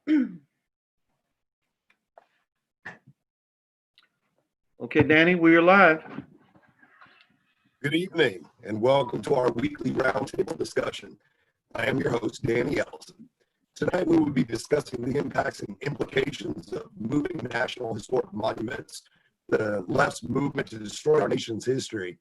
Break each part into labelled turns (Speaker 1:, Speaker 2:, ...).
Speaker 1: Okay, Danny, we're live.
Speaker 2: Good evening and welcome to our weekly roundtable discussion. I am your host, Danny Ellison. Tonight we will be discussing the impacts and implications of moving national historic monuments, the left's movement to destroy our nation's history,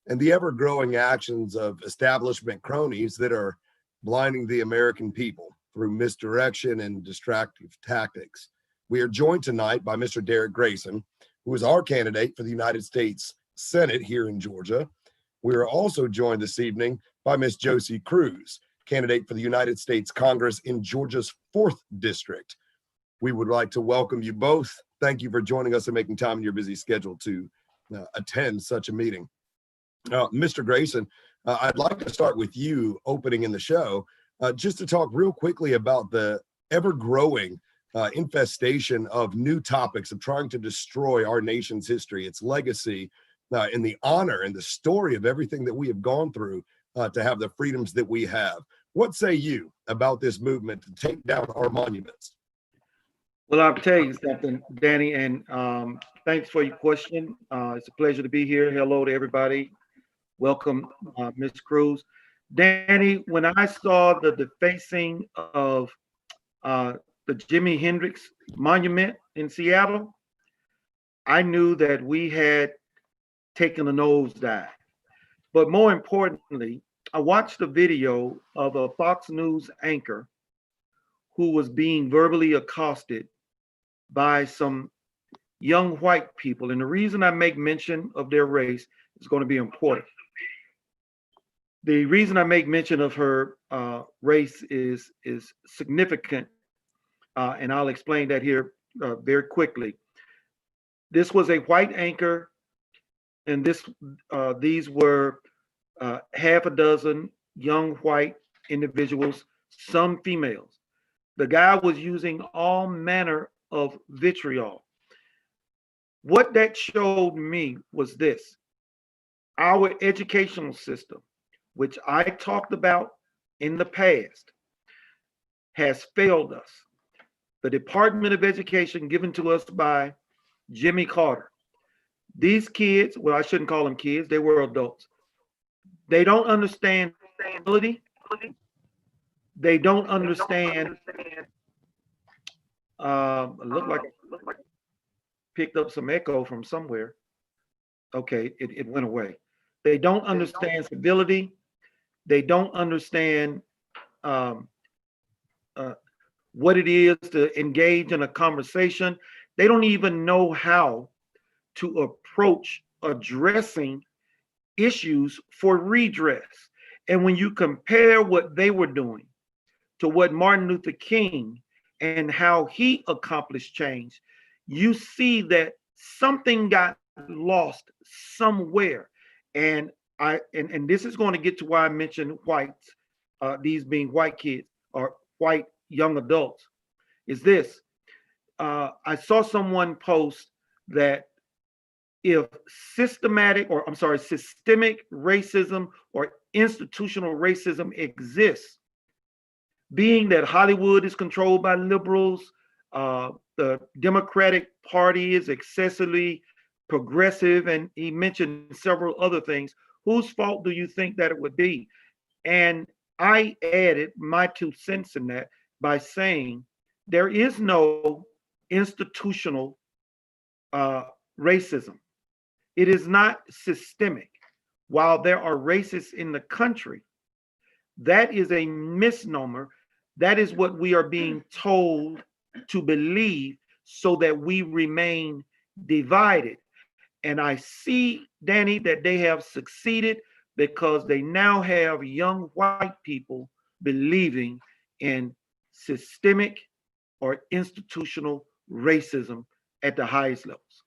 Speaker 2: and the ever-growing actions of establishment cronies that are blinding the American people through misdirection and distractive tactics. We are joined tonight by Mr. Derrick Grayson, who is our candidate for the United States Senate here in Georgia. We are also joined this evening by Ms. Josie Cruz, candidate for the United States Congress in Georgia's 4th District. We would like to welcome you both. Thank you for joining us and making time in your busy schedule to attend such a meeting. Mr. Grayson, I'd like to start with you opening in the show, just to talk real quickly about the ever-growing infestation of new topics of trying to destroy our nation's history, its legacy, and the honor and the story of everything that we have gone through to have the freedoms that we have. What say you about this movement to take down our monuments?
Speaker 1: Well, I'll tell you something, Danny, and thanks for your question. It's a pleasure to be here. Hello to everybody. Welcome, Ms. Cruz. Danny, when I saw the defacing of the Jimi Hendrix monument in Seattle, I knew that we had taken a nosedive. But more importantly, I watched a video of a Fox News anchor who was being verbally accosted by some young white people. And the reason I make mention of their race is going to be important. The reason I make mention of her race is significant, and I'll explain that here very quickly. This was a white anchor, and these were half a dozen young white individuals, some females. The guy was using all manner of vitriol. What that showed me was this: our educational system, which I talked about in the past, has failed us. The Department of Education given to us by Jimmy Carter. These kids, well, I shouldn't call them kids, they were adults. They don't understand ability. They don't understand. It looked like I picked up some echo from somewhere. Okay, it went away. They don't understand civility. They don't understand what it is to engage in a conversation. They don't even know how to approach addressing issues for redress. And when you compare what they were doing to what Martin Luther King and how he accomplished change, you see that something got lost somewhere. And this is going to get to why I mentioned whites, these being white kids or white young adults, is this. I saw someone post that if systemic racism or institutional racism exists, being that Hollywood is controlled by liberals, the Democratic Party is excessively progressive, and he mentioned several other things, whose fault do you think that it would be? And I added my 2 cents in that by saying there is no institutional racism. It is not systemic. While there are racists in the country, that is a misnomer. That is what we are being told to believe so that we remain divided. And I see, Danny, that they have succeeded because they now have young white people believing in systemic or institutional racism at the highest levels.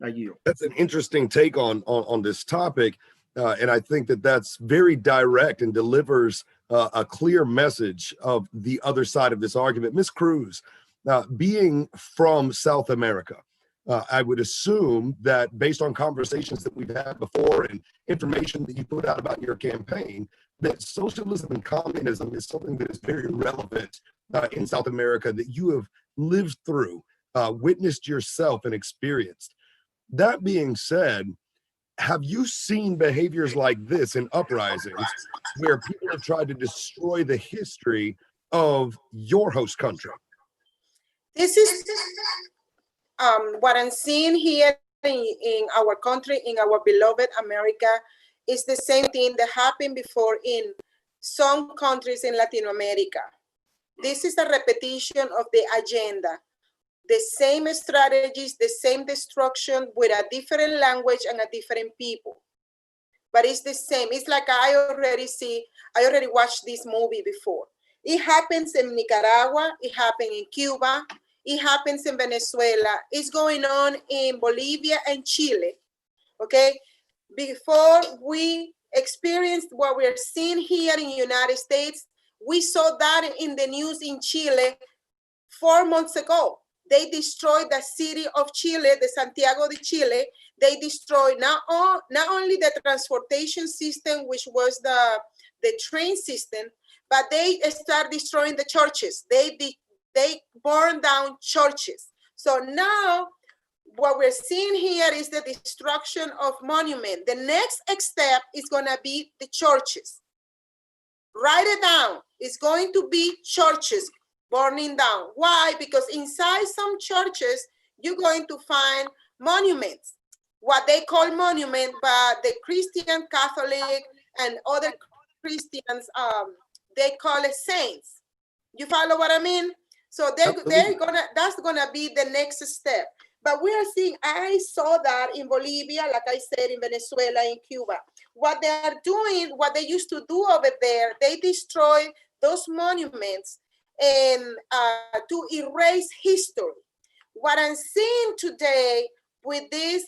Speaker 1: I yield.
Speaker 2: That's an interesting take on this topic, and I think that that's very direct and delivers a clear message of the other side of this argument. Ms. Cruz, being from South America, I would assume that based on conversations that we've had before and information that you put out about your campaign, that socialism and communism is something that is very relevant in South America that you have lived through, witnessed yourself and experienced. That being said, have you seen behaviors like this in uprisings where people have tried to destroy the history of your host country?
Speaker 3: This is what I'm seeing here in our country, in our beloved America, is the same thing that happened before in some countries in Latin America. This is a repetition of the agenda. The same strategies, the same destruction with a different language and a different people. But it's the same. It's like I already watched this movie before. It happens in Nicaragua, it happened in Cuba, it happens in Venezuela, it's going on in Bolivia and Chile, okay? Before we experienced what we're seeing here in the United States, we saw that in the news in Chile 4 months ago. They destroyed the city of Chile, the Santiago de Chile. They destroyed not only the transportation system, which was the train system, but they start destroying the churches. They burned down churches. So now what we're seeing here is the destruction of monuments. The next step is gonna be the churches. Write it down. It's going to be churches burning down. Why? Because inside some churches, you're going to find monuments, what they call monument, but the Christian, Catholic, and other Christians, they call it saints. You follow what I mean? So that's gonna be the next step. But we are seeing, I saw that in Bolivia, like I said, in Venezuela, in Cuba. What they are doing, what they used to do over there, they destroy those monuments and to erase history. What I'm seeing today with this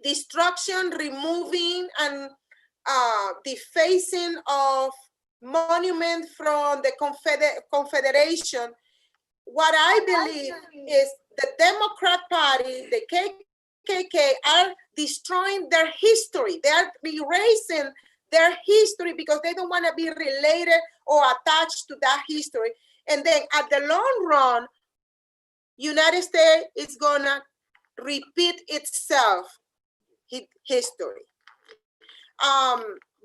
Speaker 3: destruction, removing, and defacing of monuments from the Confederation, what I believe is the Democrat Party, the KKK, are destroying their history. They are erasing their history because they don't want to be related or attached to that history. And then at the long run, United States is gonna repeat itself, history.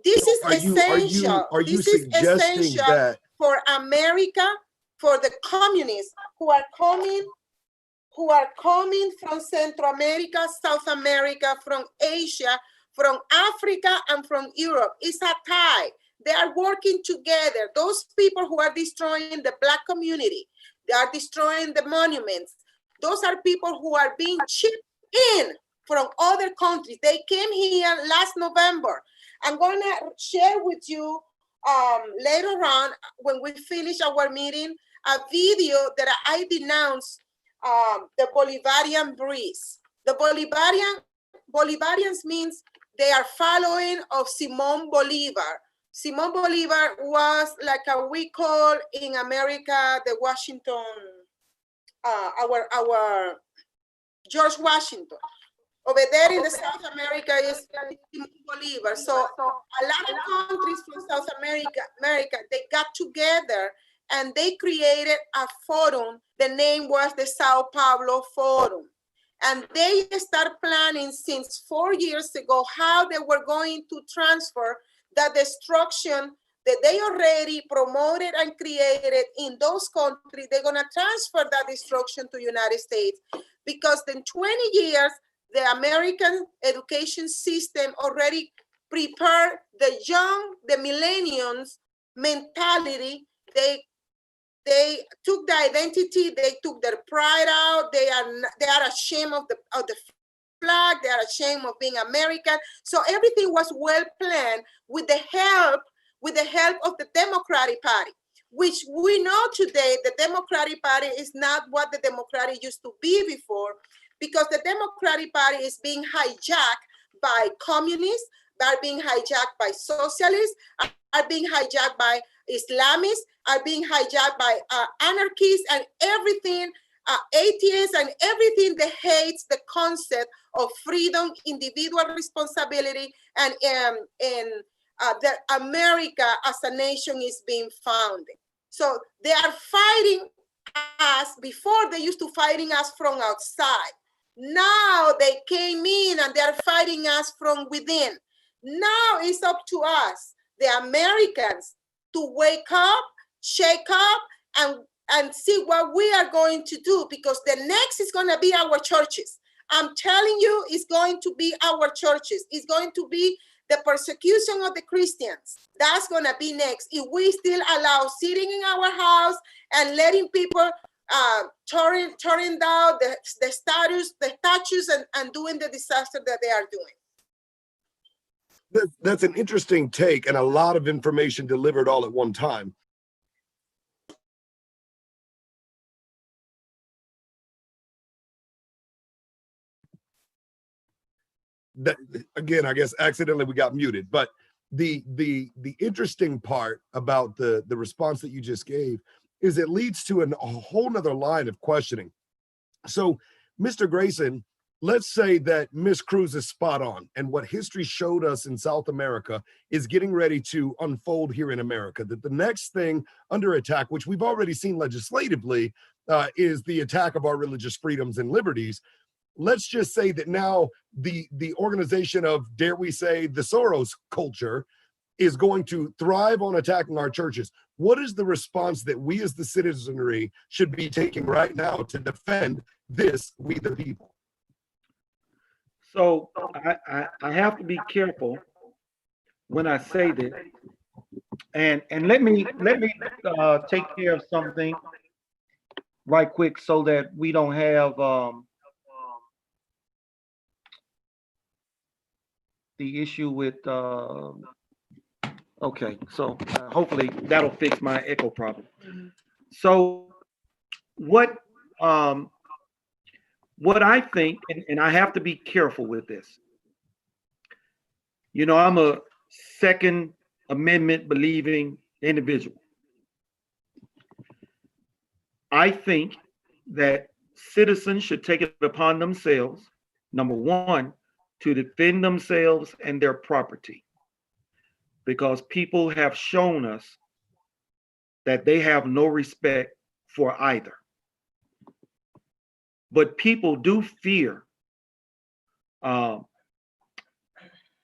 Speaker 3: This is essential. This is essential for America, for the communists who are coming from Central America, South America, from Asia, from Africa, and from Europe. It's a tie. They are working together. Those people who are destroying the Black community, they are destroying the monuments. Those are people who are being shipped in from other countries. They came here last November. I'm going to share with you later on, when we finish our meeting, a video that I denounced the Bolivarian breeze. The Bolivarians means they are following of Simón Bolívar. Simón Bolívar was like we call in America the Washington, our George Washington. Over there in the South America is Simón Bolívar. So a lot of countries from South America, they got together and they created a forum. The name was the Sao Paulo Forum. And they start planning since 4 years ago how they were going to transfer the destruction that they already promoted and created in those countries. They're gonna transfer that destruction to United States, because in 20 years, the American education system already prepared the young, the millennials mentality. They took the identity, they took their pride out. They are ashamed of the flag. They are ashamed of being American. So everything was well planned with the help of the Democratic Party, which we know today the Democratic Party is not what the Democratic used to be before, because the Democratic Party is being hijacked by communists, are being hijacked by socialists, are being hijacked by Islamists, are being hijacked by anarchists and everything, atheists and everything that hates the concept of freedom, individual responsibility, and that America as a nation is being founded. So they are fighting us. Before, they used to fighting us from outside. Now they came in and they're fighting us from within. Now it's up to us, the Americans, to wake up, shake up, and see what we are going to do, because the next is going to be our churches. I'm telling you, it's going to be our churches. It's going to be the persecution of the Christians. That's going to be next. If we still allow sitting in our house and letting people tearing down the statues and doing the disaster that they are doing.
Speaker 2: That's an interesting take and a lot of information delivered all at one time. That, again, I guess accidentally we got muted, but the interesting part about the response that you just gave is it leads to a whole nother line of questioning. So, Mr. Grayson, let's say that Ms. Cruz is spot on, and what history showed us in South America is getting ready to unfold here in America, that the next thing under attack, which we've already seen legislatively, is the attack of our religious freedoms and liberties. Let's just say that now the organization of, dare we say, the Soros culture is going to thrive on attacking our churches. What is the response that we as the citizenry should be taking right now to defend this, we the people?
Speaker 1: So I have to be careful when I say this, and let me take care of something right quick so that we don't have the issue with okay, so hopefully that'll fix my echo problem. So what I think, and I have to be careful with this, you know, I'm a Second Amendment believing individual. I think that citizens should take it upon themselves, number one, to defend themselves and their property, because people have shown us that they have no respect for either. But people do fear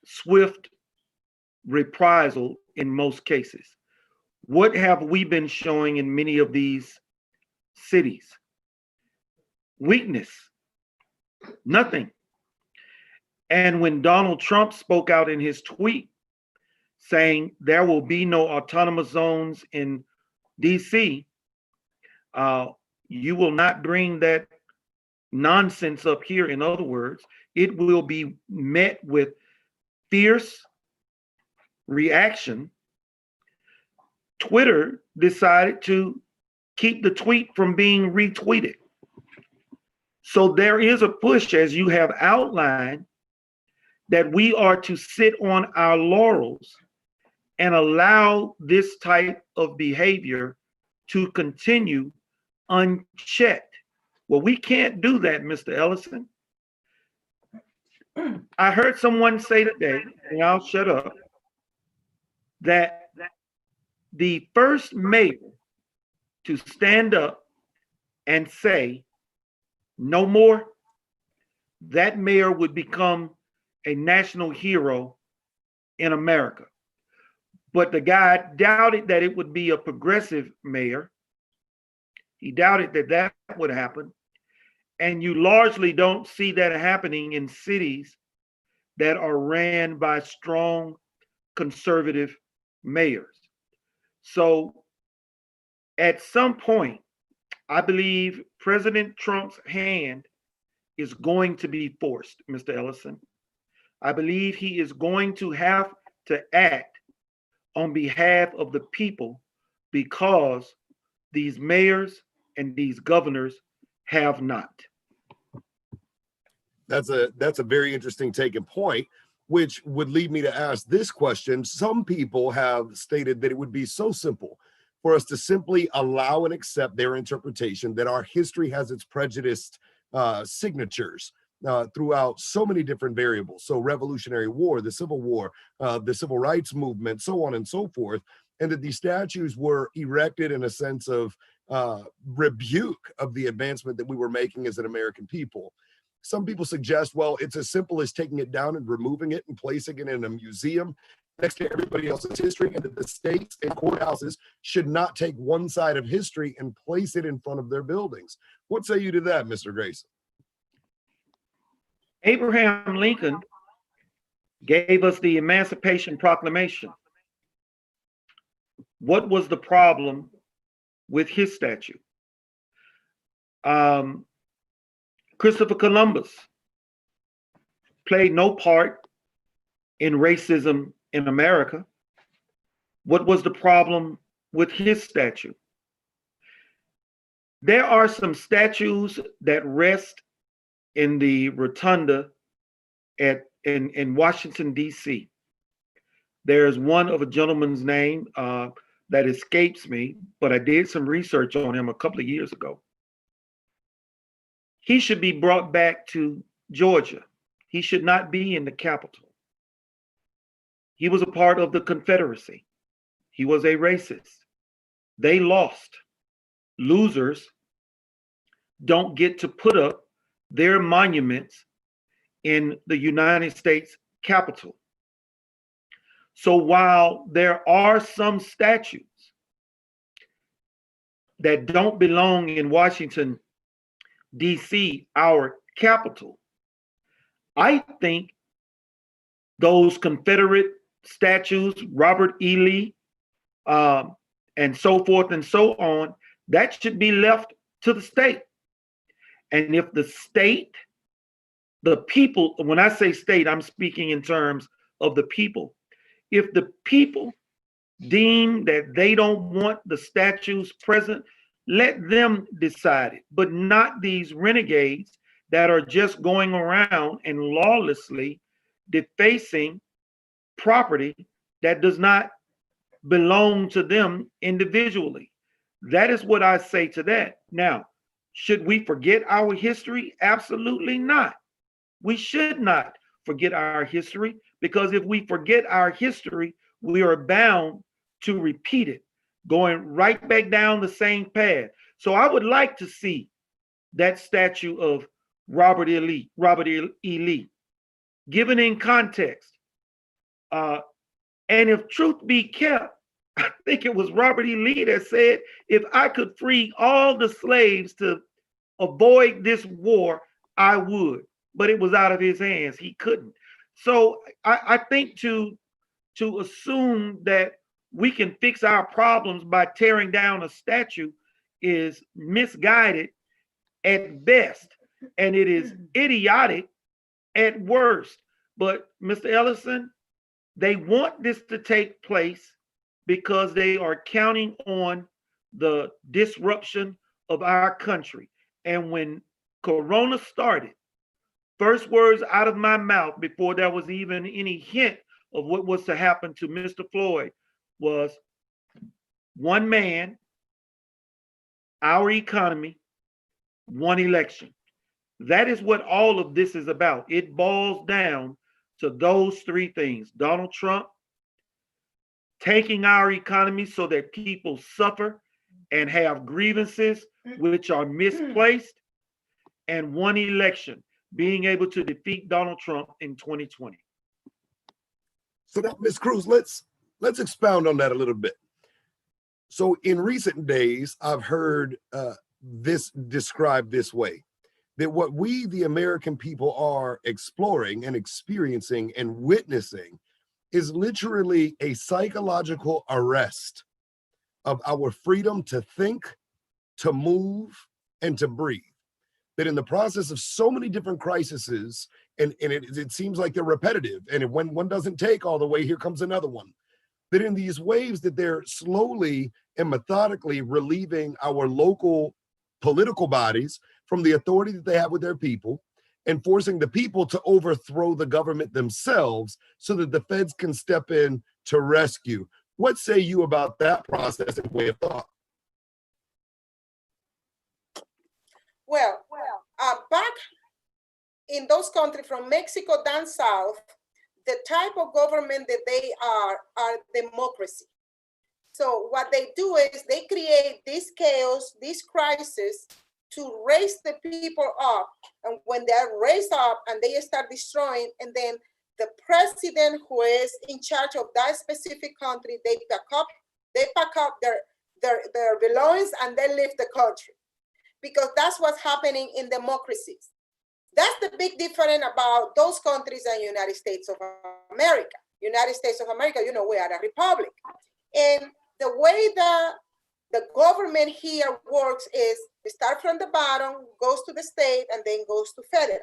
Speaker 1: swift reprisal in most cases. What have we been showing in many of these cities? Weakness, nothing. And when Donald Trump spoke out in his tweet saying there will be no autonomous zones in DC, you will not bring that nonsense up here. In other words, it will be met with fierce reaction. Twitter decided to keep the tweet from being retweeted. So there is a push, as you have outlined, that we are to sit on our laurels and allow this type of behavior to continue unchecked. Well, we can't do that, Mr. Ellison. I heard someone say today, and I'll shut up, that the first mayor to stand up and say no more, that mayor would become a national hero in America. But the guy doubted that it would be a progressive mayor. He doubted that that would happen. And you largely don't see that happening in cities that are ran by strong conservative mayors. So at some point, I believe President Trump's hand is going to be forced, Mr. Ellison. I believe he is going to have to act on behalf of the people, because these mayors and these governors have not.
Speaker 2: That's a very interesting take and point, which would lead me to ask this question. Some people have stated that it would be so simple for us to simply allow and accept their interpretation that our history has its prejudiced signatures throughout so many different variables. So Revolutionary War, the Civil War, the Civil Rights Movement, so on and so forth. and that these statues were erected in a sense of rebuke of the advancement that we were making as an American people. Some people suggest, well, it's as simple as taking it down and removing it and placing it in a museum next to everybody else's history, and that the states and courthouses should not take one side of history and place it in front of their buildings. What say you to that, Mr. Grayson?
Speaker 1: Abraham Lincoln gave us the Emancipation Proclamation. What was the problem with his statue? Christopher Columbus played no part in racism in America. What was the problem with his statue? There are some statues that rest in the rotunda in Washington, D.C. There's one of a gentleman's name that escapes me, but I did some research on him a couple of years ago. He should be brought back to Georgia. He should not be in the Capitol. He was a part of the Confederacy. He was a racist. They lost. Losers don't get to put up their monuments in the United States Capitol. So while there are some statues that don't belong in Washington, D.C., our capital, I think those Confederate statues, Robert E. Lee, and so forth and so on, that should be left to the state. And if the state, the people, when I say state, I'm speaking in terms of the people. If the people deem that they don't want the statues present, let them decide it, but not these renegades that are just going around and lawlessly defacing property that does not belong to them individually. That is what I say to that. Now, should we forget our history? Absolutely not. We should not forget our history, because if we forget our history, we are bound to repeat it, going right back down the same path. So I would like to see that statue of Robert E. Lee, given in context. And if truth be kept, I think it was Robert E. Lee that said, if I could free all the slaves to avoid this war, I would. But it was out of his hands. He couldn't. So I think to assume that we can fix our problems by tearing down a statue is misguided at best, and it is idiotic at worst. But Mr. Ellison, they want this to take place because they are counting on the disruption of our country. And when Corona started, first words out of my mouth before there was even any hint of what was to happen to Mr. Floyd was one man, our economy, one election. That is what all of this is about. It boils down to those three things: Donald Trump taking our economy so that people suffer and have grievances which are misplaced, and one election, being able to defeat Donald Trump in 2020.
Speaker 2: So now, Ms. Cruz, let's expound on that a little bit. So in recent days, I've heard this described this way, that what we, the American people, are exploring and experiencing and witnessing is literally a psychological arrest of our freedom to think, to move, and to breathe. That in the process of so many different crises, and it seems like they're repetitive, and when one doesn't take all the way, here comes another one. That in these waves that they're slowly and methodically relieving our local political bodies from the authority that they have with their people, and forcing the people to overthrow the government themselves so that the feds can step in to rescue. What say you about that process and way of thought?
Speaker 3: Well, back in those countries from Mexico down south, the type of government that they are democracy. So what they do is they create this chaos, this crisis to raise the people up. And when they're raised up and they start destroying, and then the president who is in charge of that specific country, they pack up their belongings and they leave the country. Because that's what's happening in democracies. That's the big difference about those countries and United States of America. United States of America, you know, we are a republic. And the way that the government here works is we start from the bottom, goes to the state, and then goes to federal,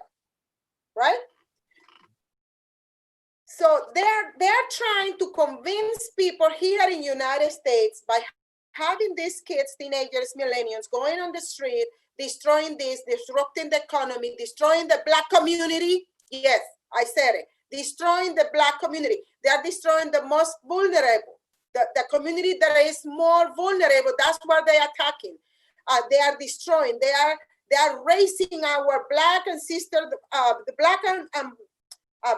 Speaker 3: right? So they're trying to convince people here in United States by having these kids, teenagers, millennials, going on the street, destroying this, disrupting the economy, destroying the Black community. Yes, I said it. Destroying the Black community. They are destroying the most vulnerable. The community that is more vulnerable, that's what they are attacking. They are destroying. They are raising our Black and sister, the Black and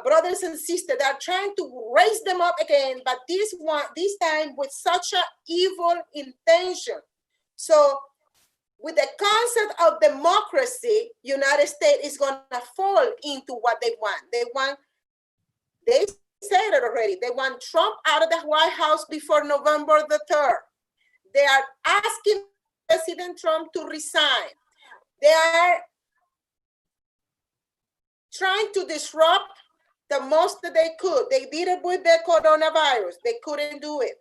Speaker 3: brothers and sisters. They are trying to raise them up again, but this time with such an evil intention. So with the concept of democracy, United States is going to fall into what they want. They said it already. They want Trump out of the White House before November the 3rd. They are asking President Trump to resign. They are trying to disrupt the most that they could. They did it with the coronavirus. They couldn't do it.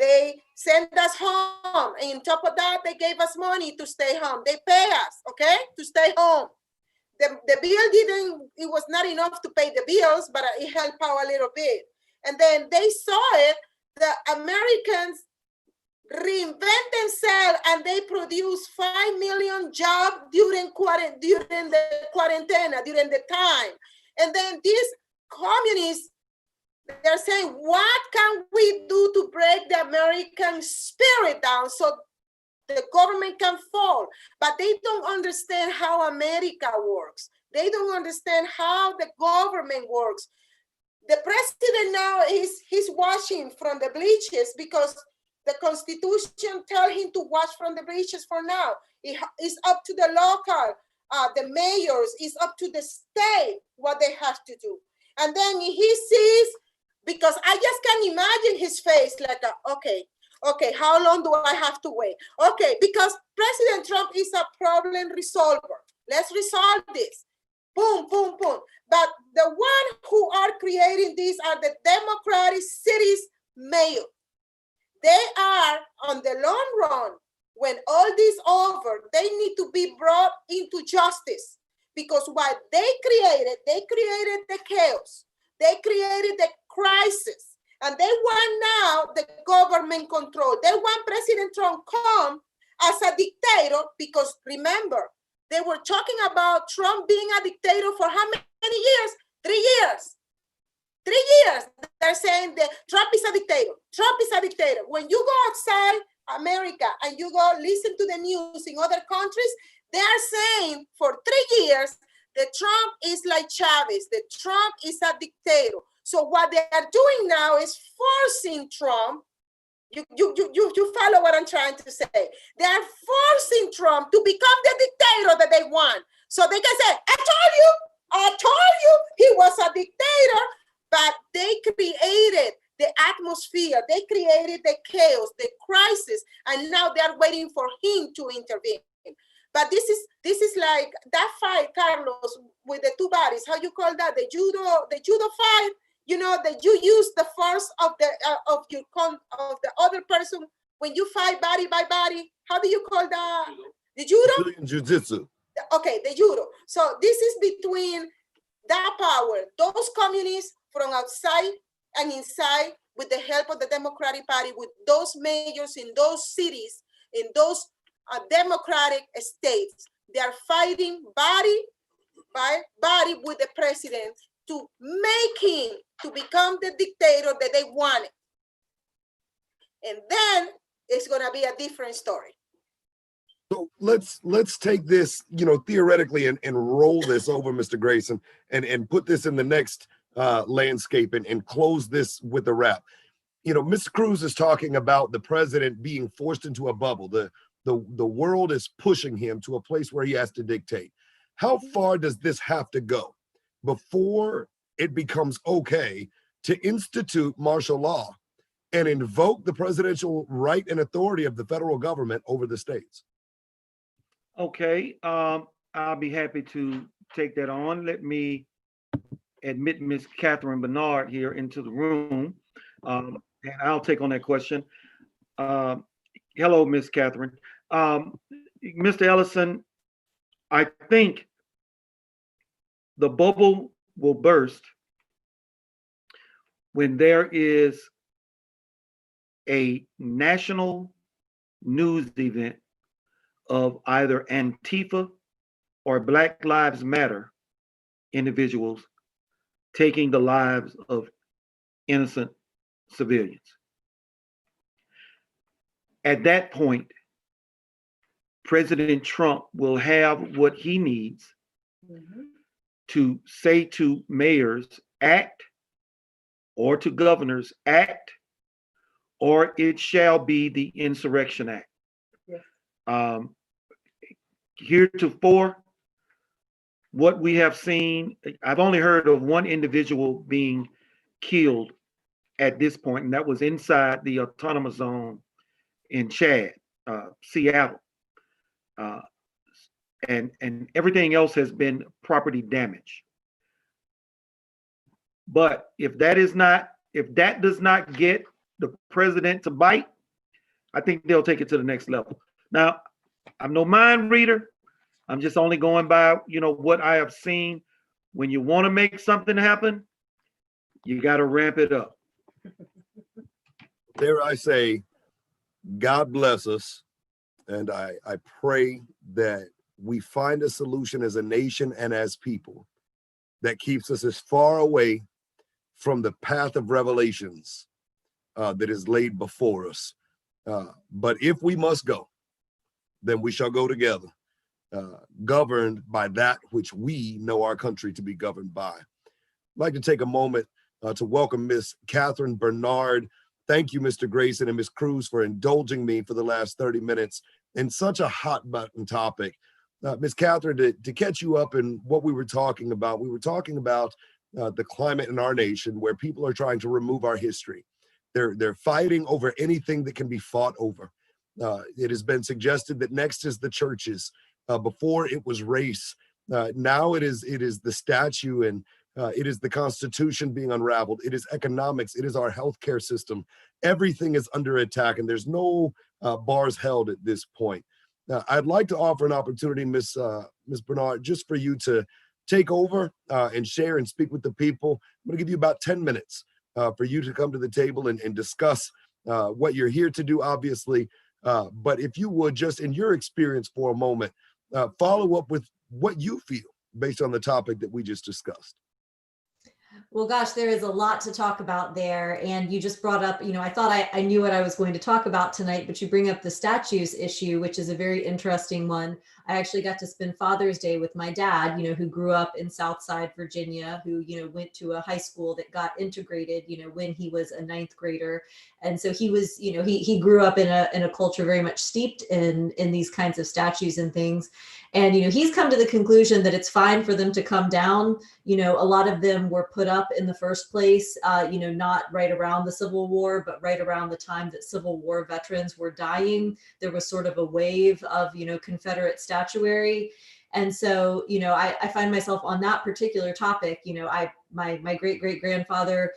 Speaker 3: They sent us home. And on top of that, they gave us money to stay home. They pay us, okay, to stay home. The bill it was not enough to pay the bills, but it helped out a little bit. And then they saw it, the Americans reinvent themselves and they produce 5 million jobs during the quarantine, during the time. And then these communists, they're saying, what can we do to break the American spirit down so the government can fall? But they don't understand how America works. They don't understand how the government works. The president now he's watching from the bleachers because the Constitution tells him to watch from the bleachers for now. It's up to the local, the mayors, it's up to the state what they have to do. And then he sees, because I just can't imagine his face like, okay, how long do I have to wait? Okay, because President Trump is a problem resolver. Let's resolve this. Boom, boom, boom. But the one who are creating this are the Democratic cities mayor. They are on the long run, when all this over, they need to be brought into justice, because what they created the chaos. They created the crisis, and they want now the government control. They want President Trump come as a dictator, because remember, they were talking about Trump being a dictator for how many years? 3 years. 3 years. They're saying that Trump is a dictator. Trump is a dictator. When you go outside America and you go listen to the news in other countries, they are saying for 3 years that Trump is like Chavez, that Trump is a dictator. So what they are doing now is forcing Trump. You follow what I'm trying to say. They are forcing Trump to become the dictator that they want. So they can say, I told you he was a dictator, but they created the atmosphere, they created the chaos, the crisis, and now they are waiting for him to intervene. But this is like that fight, Carlos, with the two bodies. How you call that? The judo fight. You know that you use the force of the other person when you fight body by body. How do you call that? The judo?
Speaker 2: Jiu-jitsu.
Speaker 3: Okay, the judo. So this is between that power, those communists from outside and inside, with the help of the Democratic Party, with those mayors in those cities, in those democratic states. They are fighting body by body with the president to make him to become the dictator that they wanted. And then it's going to be a different story.
Speaker 2: So let's take this, theoretically and roll this over, Mr. Grayson, and put this in the next landscape and close this with a wrap. Mr. Cruz is talking about the president being forced into a bubble. The world is pushing him to a place where he has to dictate. How far does this have to go before it becomes okay to institute martial law and invoke the presidential right and authority of the federal government over the states?
Speaker 1: Okay, I'll be happy to take that on. Let me admit Miss Catherine Bernard here into the room, and I'll take on that question. Uh, Hello, Miss Catherine. Mr. Ellison, I think the bubble will burst when there is a national news event of either Antifa or Black Lives Matter individuals taking the lives of innocent civilians. At that point, President Trump will have what he needs to say to mayors, act, or to governors, act, or it shall be the Insurrection Act. Yes. Heretofore, what we have seen, I've only heard of one individual being killed at this point, and that was inside the autonomous zone in Chad, Seattle. And everything else has been property damage. But if that does not get the president to bite, I think they'll take it to the next level. Now, I'm no mind reader. I'm just only going by, what I have seen. When you want to make something happen, you got to ramp it up.
Speaker 2: Dare I say, God bless us. And I pray that we find a solution as a nation and as people that keeps us as far away from the path of revelations that is laid before us. But if we must go, then we shall go together, governed by that which we know our country to be governed by. I'd like to take a moment to welcome Miss Catherine Bernard. Thank you, Mr. Grayson and Ms. Cruz, for indulging me for the last 30 minutes in such a hot button topic. Ms. Catherine, to catch you up in what we were talking about the climate in our nation where people are trying to remove our history. They're fighting over anything that can be fought over. It has been suggested that next is the churches. Before it was race. Now it is the statue, and it is the Constitution being unraveled. It is economics. It is our healthcare system. Everything is under attack, and there's no bars held at this point. I'd like to offer an opportunity, Miss Bernard, just for you to take over and share and speak with the people. I'm going to give you about 10 minutes for you to come to the table and discuss what you're here to do, obviously. But if you would, just in your experience for a moment, follow up with what you feel based on the topic that we just discussed.
Speaker 4: Well, gosh, there is a lot to talk about there. And you just brought up, I thought I knew what I was going to talk about tonight, but you bring up the statues issue, which is a very interesting one. I actually got to spend Father's Day with my dad, who grew up in Southside Virginia, who, went to a high school that got integrated, when he was a 9th grader. And so he was, he grew up in a culture very much steeped in these kinds of statues and things. And, he's come to the conclusion that it's fine for them to come down. A lot of them were put up in the first place, not right around the Civil War, but right around the time that Civil War veterans were dying. There was sort of a wave of, Confederate statuary. And so, I find myself on that particular topic. My great-great-grandfather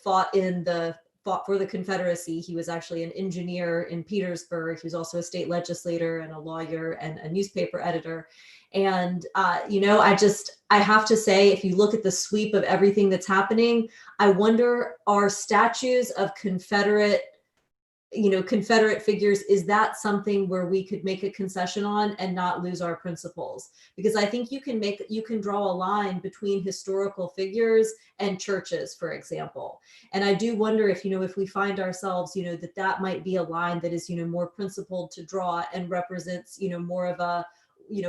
Speaker 4: fought for the Confederacy. He was actually an engineer in Petersburg. He was also a state legislator and a lawyer and a newspaper editor. And, I have to say, if you look at the sweep of everything that's happening, I wonder, are statues of Confederate figures, is that something where we could make a concession on and not lose our principles? Because I think you can draw a line between historical figures and churches, for example. And I do wonder if we find ourselves, that might be a line that is, more principled to draw and represents, more of a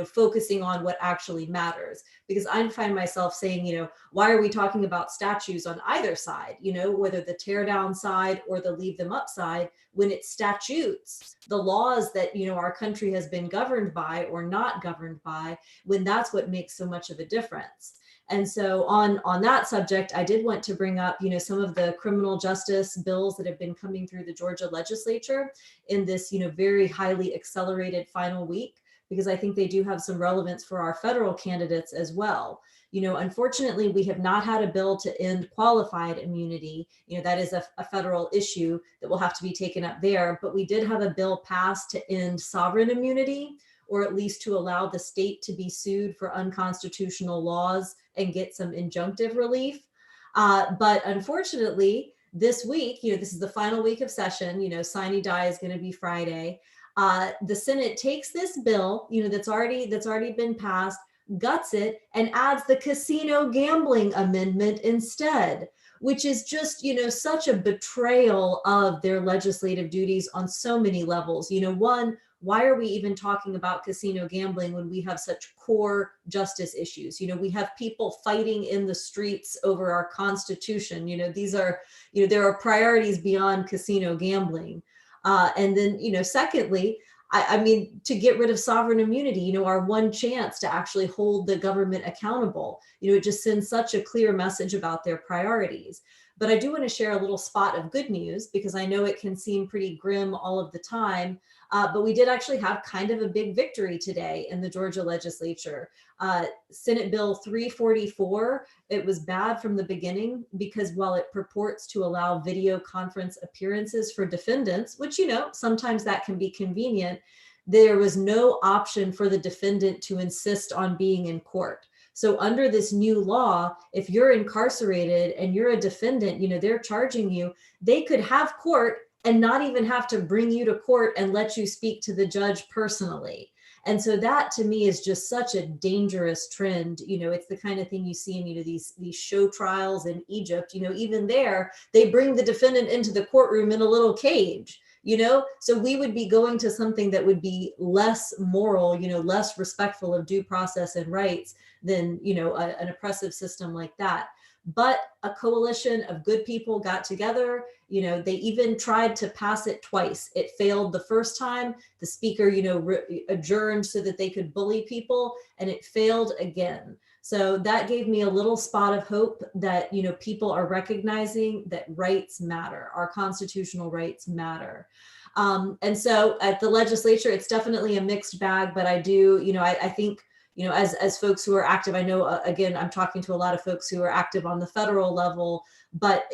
Speaker 4: focusing on what actually matters. Because I find myself saying, why are we talking about statues on either side, whether the tear down side or the leave them up side, when it's statutes, the laws that, our country has been governed by or not governed by, when that's what makes so much of a difference. And so on that subject, I did want to bring up, some of the criminal justice bills that have been coming through the Georgia legislature in this, very highly accelerated final week, because I think they do have some relevance for our federal candidates as well. Unfortunately, we have not had a bill to end qualified immunity. That is a federal issue that will have to be taken up there. But we did have a bill passed to end sovereign immunity, or at least to allow the state to be sued for unconstitutional laws and get some injunctive relief. But unfortunately, this week, this is the final week of session, sine die is going to be Friday. The Senate takes this bill, that's already been passed, guts it, and adds the casino gambling amendment instead, which is just, such a betrayal of their legislative duties on so many levels. One, why are we even talking about casino gambling when we have such core justice issues? We have people fighting in the streets over our Constitution. These are, there are priorities beyond casino gambling. And then, secondly, I mean, to get rid of sovereign immunity, our one chance to actually hold the government accountable, it just sends such a clear message about their priorities. But I do want to share a little spot of good news, because I know it can seem pretty grim all of the time. But we did actually have kind of a big victory today in the Georgia legislature. Senate Bill 344, it was bad from the beginning, because while it purports to allow video conference appearances for defendants, which, sometimes that can be convenient, there was no option for the defendant to insist on being in court. So under this new law, if you're incarcerated and you're a defendant, they're charging you, they could have court and not even have to bring you to court and let you speak to the judge personally. And so that to me is just such a dangerous trend. It's the kind of thing you see in, these show trials in Egypt, even there, they bring the defendant into the courtroom in a little cage, so we would be going to something that would be less moral, less respectful of due process and rights than, an oppressive system like that. But a coalition of good people got together. They even tried to pass it twice. It failed the first time. The speaker, adjourned so that they could bully people, and it failed again. So that gave me a little spot of hope that, people are recognizing that rights matter. Our constitutional rights matter. And so at the legislature, it's definitely a mixed bag, but I do, I think, as folks who are active, I know, again, I'm talking to a lot of folks who are active on the federal level, but,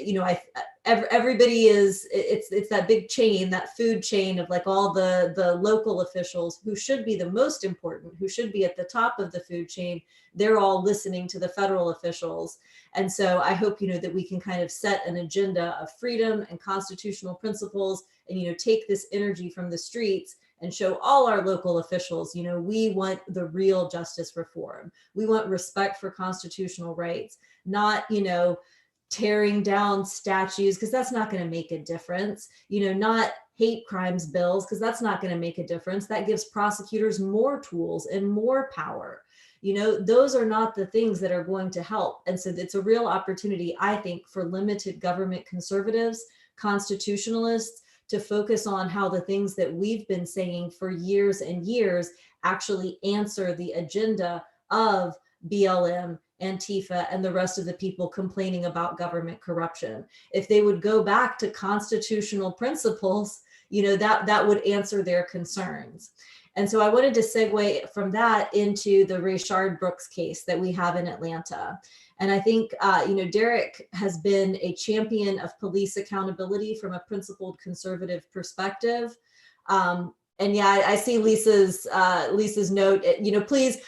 Speaker 4: everybody it's that big chain, that food chain of like all the local officials who should be the most important, who should be at the top of the food chain. They're all listening to the federal officials. And so I hope, that we can kind of set an agenda of freedom and constitutional principles and, take this energy from the streets and show all our local officials, we want the real justice reform. We want respect for constitutional rights, not, tearing down statues, because that's not going to make a difference, not hate crimes bills, because that's not going to make a difference. That gives prosecutors more tools and more power. Those are not the things that are going to help. And so it's a real opportunity, I think, for limited government conservatives, constitutionalists, to focus on how the things that we've been saying for years and years actually answer the agenda of BLM, Antifa, and the rest of the people complaining about government corruption. If they would go back to constitutional principles, that would answer their concerns. And so I wanted to segue from that into the Rayshard Brooks case that we have in Atlanta. And I think, Derrick has been a champion of police accountability from a principled conservative perspective. And yeah, I see Lisa's note. Please,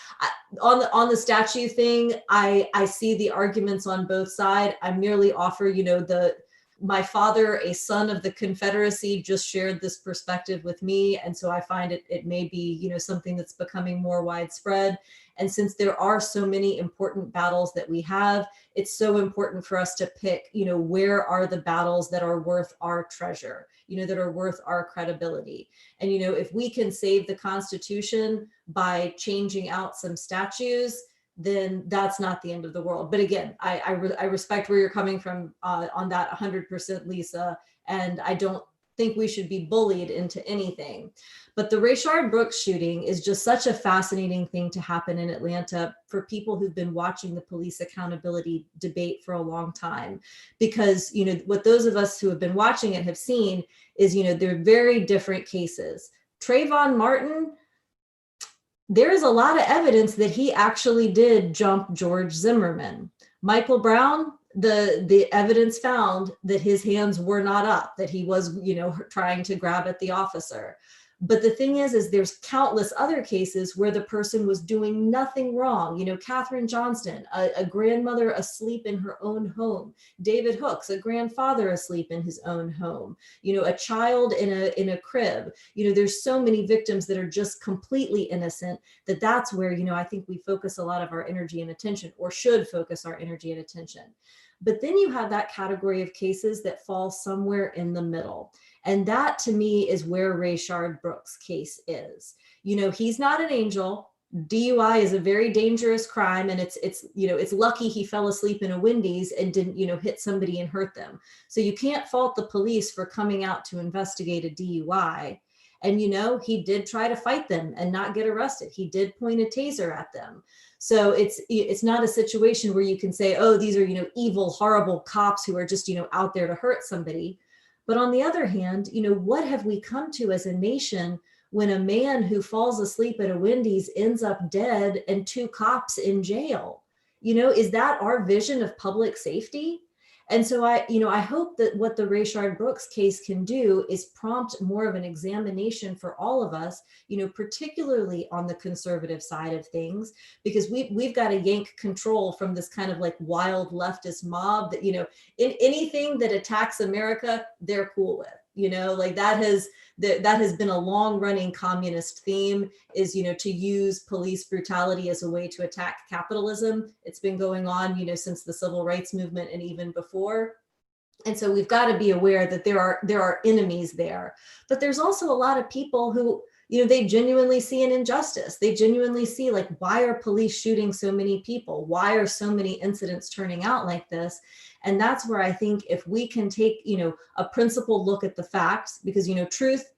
Speaker 4: on the statue thing, I see the arguments on both sides. I merely offer, my father, a son of the Confederacy, just shared this perspective with me. And so I find it may be, something that's becoming more widespread. And since there are so many important battles that we have, it's so important for us to pick, where are the battles that are worth our treasure, that are worth our credibility. And, if we can save the Constitution by changing out some statues, then that's not the end of the world. But again, I respect where you're coming from on that 100%, Lisa. And I don't think we should be bullied into anything. But the Rayshard Brooks shooting is just such a fascinating thing to happen in Atlanta for people who've been watching the police accountability debate for a long time. Because, what those of us who have been watching it have seen is, they're very different cases. Trayvon Martin, there is a lot of evidence that he actually did jump George Zimmerman. Michael Brown, the evidence found that his hands were not up, that he was, trying to grab at the officer. But the thing is there's countless other cases where the person was doing nothing wrong. Katherine Johnston, a grandmother asleep in her own home. David Hooks, a grandfather asleep in his own home. A child in a crib. There's so many victims that are just completely innocent that's where, I think we focus a lot of our energy and attention, or should focus our energy and attention. But then you have that category of cases that fall somewhere in the middle. And that to me is where Rayshard Brooks' case is. He's not an angel. DUI is a very dangerous crime. And it's lucky he fell asleep in a Wendy's and didn't, hit somebody and hurt them. So you can't fault the police for coming out to investigate a DUI. And, he did try to fight them and not get arrested. He did point a taser at them. So it's not a situation where you can say, oh, these are, evil, horrible cops who are just, out there to hurt somebody. But on the other hand, what have we come to as a nation when a man who falls asleep at a Wendy's ends up dead and 2 cops in jail? Is that our vision of public safety? And so I hope that what the Rayshard Brooks case can do is prompt more of an examination for all of us, particularly on the conservative side of things, because we've got to yank control from this kind of like wild leftist mob that, in anything that attacks America, they're cool with. That has been a long running communist theme is, to use police brutality as a way to attack capitalism. It's been going on, since the civil rights movement and even before. And so we've got to be aware that there are enemies there, but there's also a lot of people who, they genuinely see an injustice. They genuinely see why are police shooting so many people? Why are so many incidents turning out like this? And that's where I think if we can take, a principled look at the facts, because,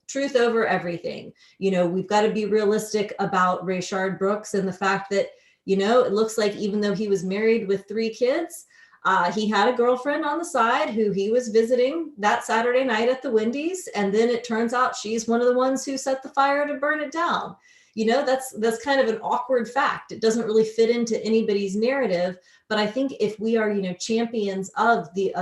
Speaker 4: truth over everything, we've got to be realistic about Rayshard Brooks and the fact that, it looks like even though he was married with 3 kids, he had a girlfriend on the side who he was visiting that Saturday night at the Wendy's. And then it turns out she's one of the ones who set the fire to burn it down. That's kind of an awkward fact. It doesn't really fit into anybody's narrative. But I think if we are, champions of the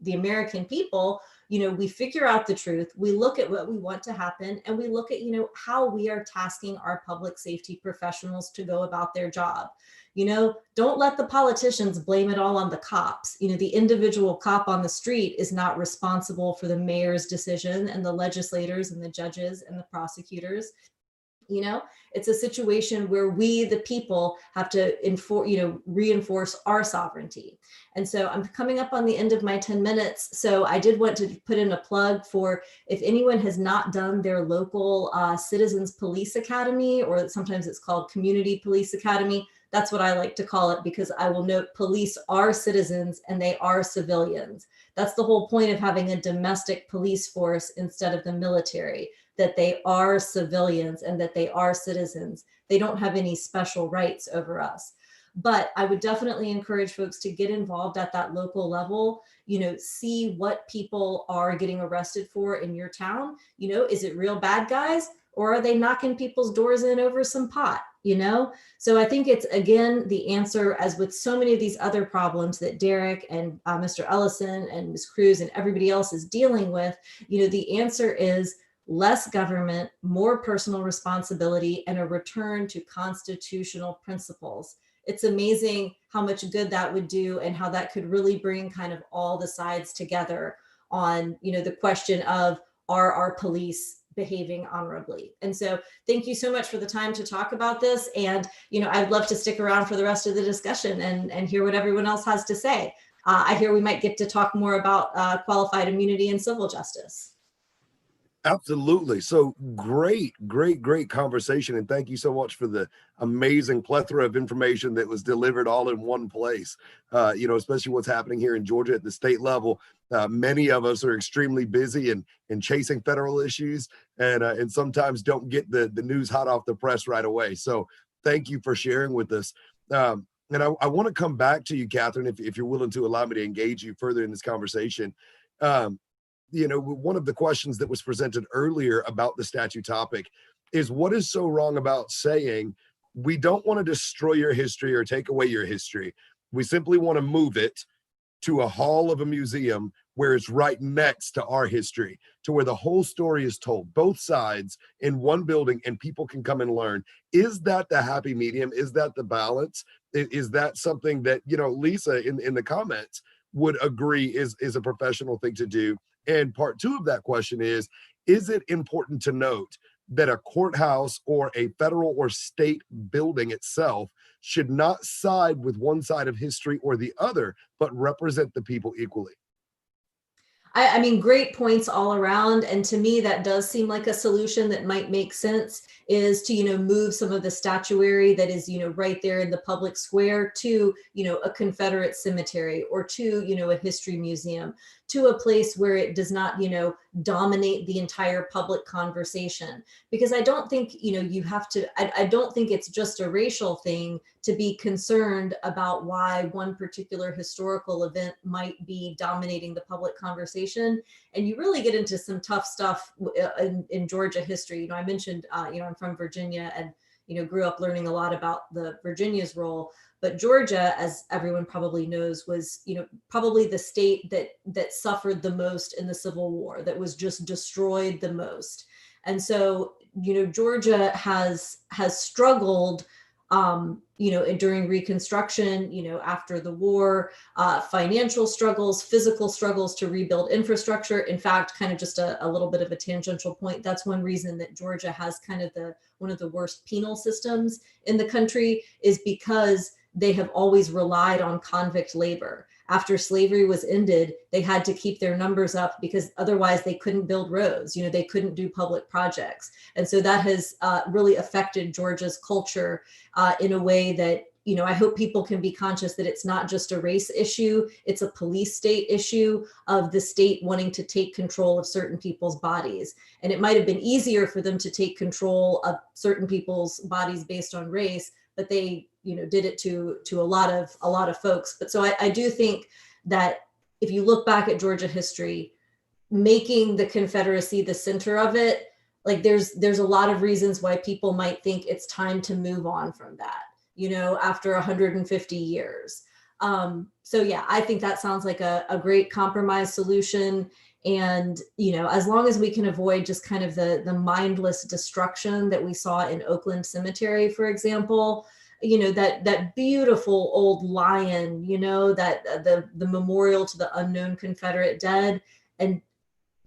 Speaker 4: American people, we figure out the truth, we look at what we want to happen, and we look at, how we are tasking our public safety professionals to go about their job. Don't let the politicians blame it all on the cops. The individual cop on the street is not responsible for the mayor's decision, and the legislators and the judges and the prosecutors. It's a situation where we, the people, have to reinforce our sovereignty. And so I'm coming up on the end of my 10 minutes. So I did want to put in a plug for if anyone has not done their local Citizens Police Academy, or sometimes it's called Community Police Academy. That's what I like to call it, because I will note police are citizens and they are civilians. That's the whole point of having a domestic police force instead of the military, that they are civilians and that they are citizens. They don't have any special rights over us. But I would definitely encourage folks to get involved at that local level, see what people are getting arrested for in your town. Is it real bad guys, or are they knocking people's doors in over some pot? So I think it's, again, the answer, as with so many of these other problems that Derrick and Mr. Ellison and Ms. Cruz and everybody else is dealing with, the answer is less government, more personal responsibility, and a return to constitutional principles. It's amazing how much good that would do and how that could really bring kind of all the sides together on, the question of, are our police behaving honorably? And so thank you so much for the time to talk about this. And, I'd love to stick around for the rest of the discussion and hear what everyone else has to say. I hear we might get to talk more about qualified immunity and civil justice.
Speaker 2: Absolutely. So great conversation. And thank you so much for the amazing plethora of information that was delivered all in one place. Especially what's happening here in Georgia at the state level. Many of us are extremely busy and chasing federal issues and sometimes don't get the news hot off the press right away. So thank you for sharing with us. And I want to come back to you, Catherine, if you're willing to allow me to engage you further in this conversation. One of the questions that was presented earlier about the statute topic is, what is so wrong about saying we don't want to destroy your history or take away your history? We simply want to move it to a hall of a museum where it's right next to our history, to where the whole story is told, both sides in one building, and people can come and learn. Is that the happy medium? Is that the balance? Is that something that, Lisa in the comments would agree is a professional thing to do? And part two of that question is it important to note that a courthouse or a federal or state building itself should not side with one side of history or the other, but represent the people equally?
Speaker 4: I mean, great points all around. And to me, that does seem like a solution that might make sense, is to, move some of the statuary that is, right there in the public square to, a Confederate cemetery, or to, a history museum, to a place where it does not, dominate the entire public conversation. Because I don't think, you have to, I don't think it's just a racial thing to be concerned about why one particular historical event might be dominating the public conversation. And you really get into some tough stuff in Georgia history. I mentioned, I'm from Virginia and, grew up learning a lot about the Virginia's role. But Georgia, as everyone probably knows, was, probably the state that suffered the most in the Civil War, that was just destroyed the most. And so, Georgia has struggled, during Reconstruction, after the war, financial struggles, physical struggles to rebuild infrastructure. In fact, kind of just a little bit of a tangential point, that's one reason that Georgia has kind of one of the worst penal systems in the country, is because they have always relied on convict labor. After slavery was ended, they had to keep their numbers up because otherwise they couldn't build roads, they couldn't do public projects. And so that has really affected Georgia's culture in a way that, I hope people can be conscious that it's not just a race issue, it's a police state issue of the state wanting to take control of certain people's bodies. And it might have been easier for them to take control of certain people's bodies based on race, but they did it to a lot of folks. But so I do think that if you look back at Georgia history, making the Confederacy the center of it, like there's a lot of reasons why people might think it's time to move on from that, after 150 years. So yeah, I think that sounds like a great compromise solution. And, as long as we can avoid just kind of the mindless destruction that we saw in Oakland Cemetery, for example, that beautiful old lion, that the memorial to the unknown Confederate dead. And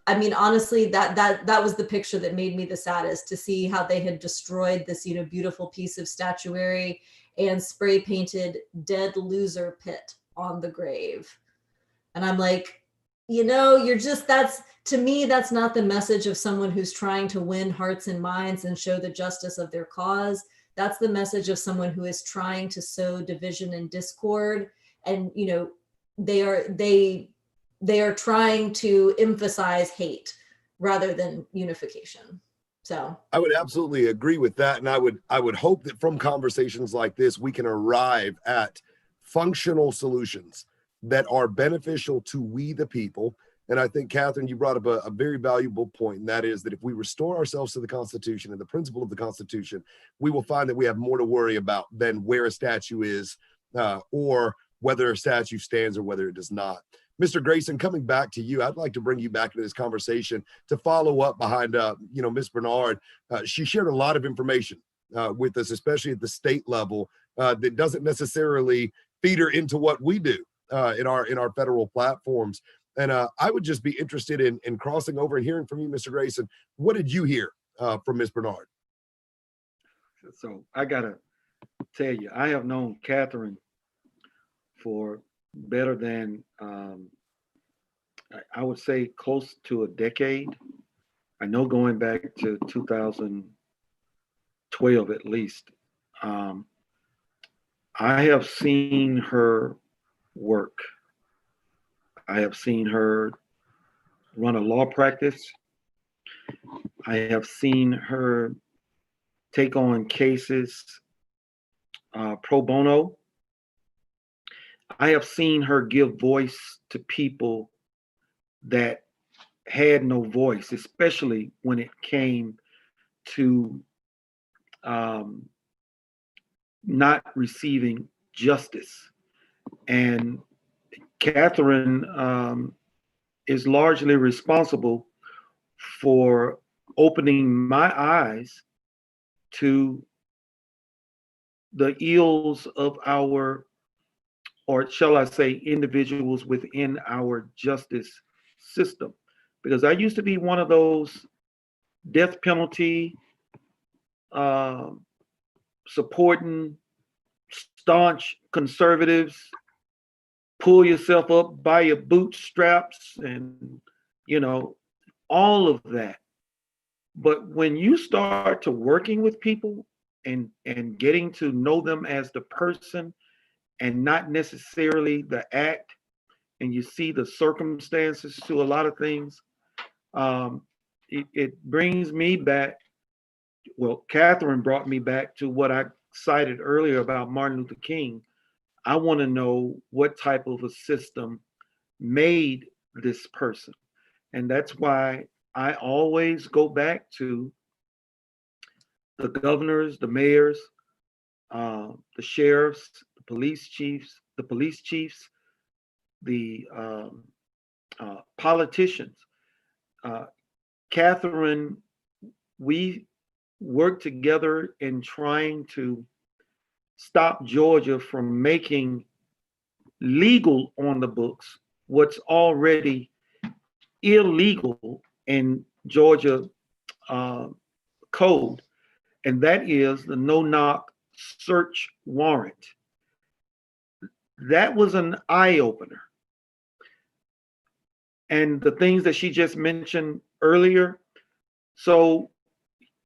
Speaker 4: I mean, honestly, that was the picture that made me the saddest, to see how they had destroyed this, beautiful piece of statuary and spray painted "dead loser pit" on the grave. And I'm like, to me, that's not the message of someone who's trying to win hearts and minds and show the justice of their cause. That's the message of someone who is trying to sow division and discord. And, they are trying to emphasize hate rather than unification. So
Speaker 2: I would absolutely agree with that. And I would hope that from conversations like this, we can arrive at functional solutions that are beneficial to we the people. And I think, Catherine, you brought up a very valuable point, and that is that if we restore ourselves to the Constitution and the principle of the Constitution, we will find that we have more to worry about than where a statue is or whether a statue stands or whether it does not. Mr. Grayson, coming back to you, I'd like to bring you back into this conversation to follow up behind, Ms. Bernard. She shared a lot of information with us, especially at the state level, that doesn't necessarily feed her into what we do in our federal platforms. And I would just be interested in crossing over and hearing from you, Mr. Grayson. What did you hear from Ms. Bernard?
Speaker 1: So I gotta tell you, I have known Catherine for better than I would say close to a decade. I know going back to 2012 at least. Um, I have seen her work. I have seen her run a law practice. I have seen her take on cases pro bono. I have seen her give voice to people that had no voice, especially when it came to um, not receiving justice. And Catherine is largely responsible for opening my eyes to the ills of our, or shall I say, individuals within our justice system. Because I used to be one of those death penalty uh, supporting staunch conservatives, pull yourself up by your bootstraps, and you know all of that. But when you start to working with people and getting to know them as the person and not necessarily the act, and you see the circumstances to a lot of things, um, it brings me back. Well, Catherine brought me back to what I cited earlier about Martin Luther King. I want to know what type of a system made this person. And that's why I always go back to the governors, the mayors, the sheriffs, the police chiefs, the politicians. Uh, Catherine, we worked together in trying to stop Georgia from making legal on the books what's already illegal in Georgia uh, code, and that is the no-knock search warrant. That was an eye opener. And the things that she just mentioned earlier. So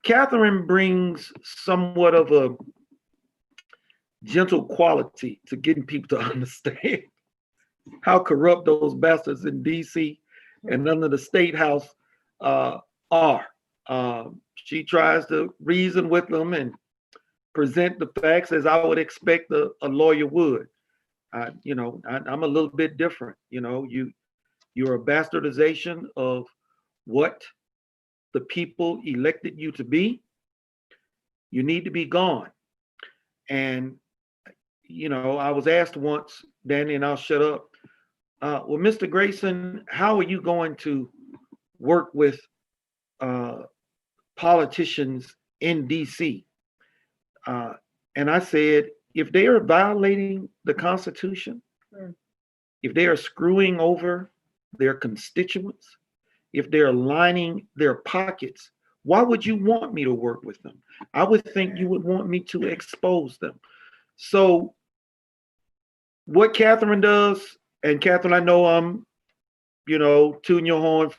Speaker 1: Catherine brings somewhat of a gentle quality to getting people to understand how corrupt those bastards in DC and under the state house are. She tries to reason with them and present the facts as I would expect a lawyer would. I'm a little bit different. You're a bastardization of what the people elected you to be. You need to be gone. And I was asked once, Danny, and I'll shut up. Well, Mr. Grayson, how are you going to work with politicians in DC? And I said, if they are violating the Constitution, if they are screwing over their constituents, if they're lining their pockets, why would you want me to work with them? I would think you would want me to expose them. So what Catherine does, and Catherine, I know I'm, tooting your horn.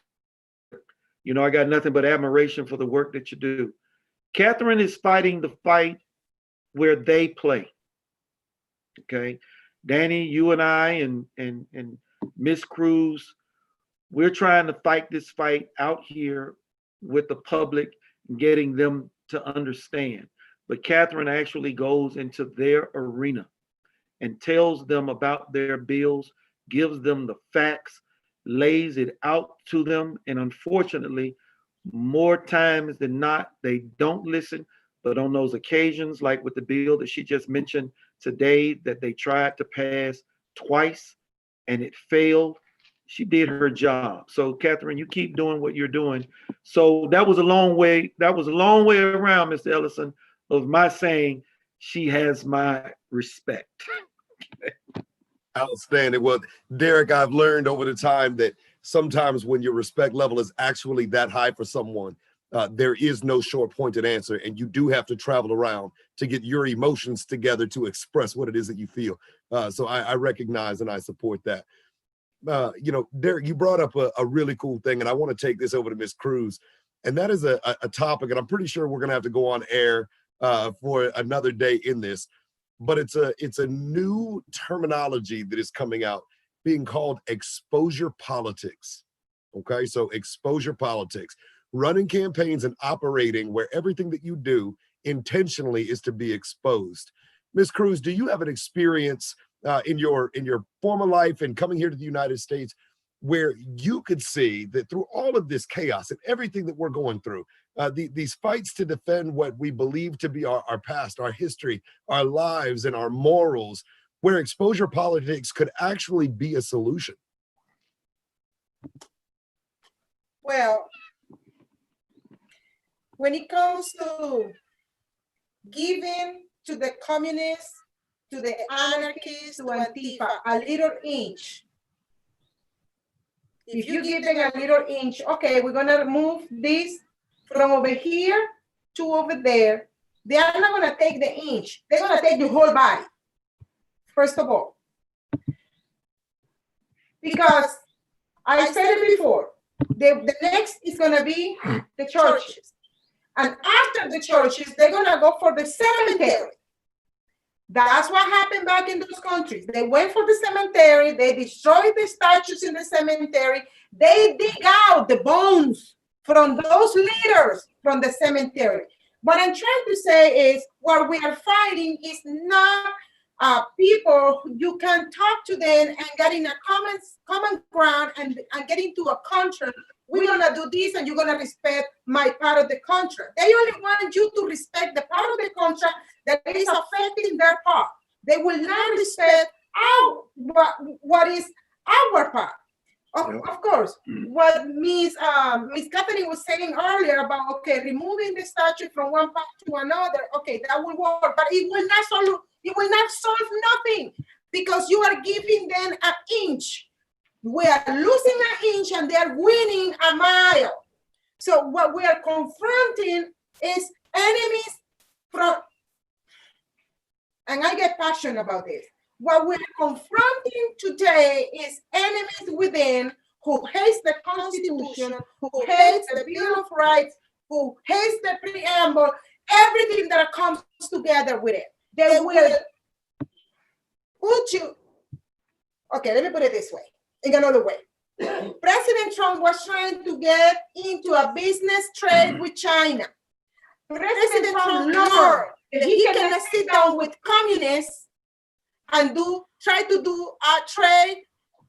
Speaker 1: I got nothing but admiration for the work that you do. Catherine is fighting the fight where they play. Okay. Danny, you and I and Miss Cruz, we're trying to fight this fight out here with the public, getting them to understand. But Catherine actually goes into their arena and tells them about their bills, gives them the facts, lays it out to them. And unfortunately, more times than not, they don't listen. But on those occasions, like with the bill that she just mentioned today, that they tried to pass twice and it failed, she did her job. So Catherine, you keep doing what you're doing. So that was a long way around, Mr. Ellison, of my saying she has my respect.
Speaker 2: Outstanding. Well, Derrick, I've learned over the time that sometimes when your respect level is actually that high for someone, there is no short-pointed answer, and you do have to travel around to get your emotions together to express what it is that you feel. So I recognize and I support that. Derrick, you brought up a really cool thing, and I want to take this over to Ms. Cruz, and that is a topic, and I'm pretty sure we're going to have to go on air for another day in this, but it's a new terminology that is coming out being called exposure politics. Okay, so exposure politics, running campaigns and operating where everything that you do intentionally is to be exposed. Ms. Cruz, do you have an experience in your former life and coming here to the United States where you could see that through all of this chaos and everything that we're going through, these fights to defend what we believe to be our past, our history, our lives, and our morals, where exposure politics could actually be a solution?
Speaker 3: Well, when it comes to giving to the communists, to the anarchists, to Antifa, a little inch. If you give them a little inch, okay, we're gonna move this from over here to over there. They are not gonna take the inch. They're gonna take the whole body, first of all. Because I said it before, the next is gonna be the churches. And after the churches, they're gonna go for the cemetery. That's what happened back in those countries. They went for the cemetery, they destroyed the statues in the cemetery, they dig out the bones from those leaders from the cemetery. What I'm trying to say is what we are fighting is not people you can talk to them and get in a common ground and get into a contract. We're gonna do this and you're gonna respect my part of the contract. They only want you to respect the part of the contract that is affecting their part. They will not respect what is our part. Of course, what Miss Catherine was saying earlier about, okay, removing the statue from one part to another, okay, that will work, but it will not solve nothing because you are giving them an inch. We are losing an inch and they are winning a mile. So what we are confronting is enemies from, and I get passionate about this. What we're confronting today is enemies within who hates the Constitution, who hates the Bill of Rights, who hates the preamble, everything that comes together with it. They will put you, okay, let me put it this way, in another way. President Trump was trying to get into a business trade with China. President Trump learned that he cannot sit down with communists and try to do a trade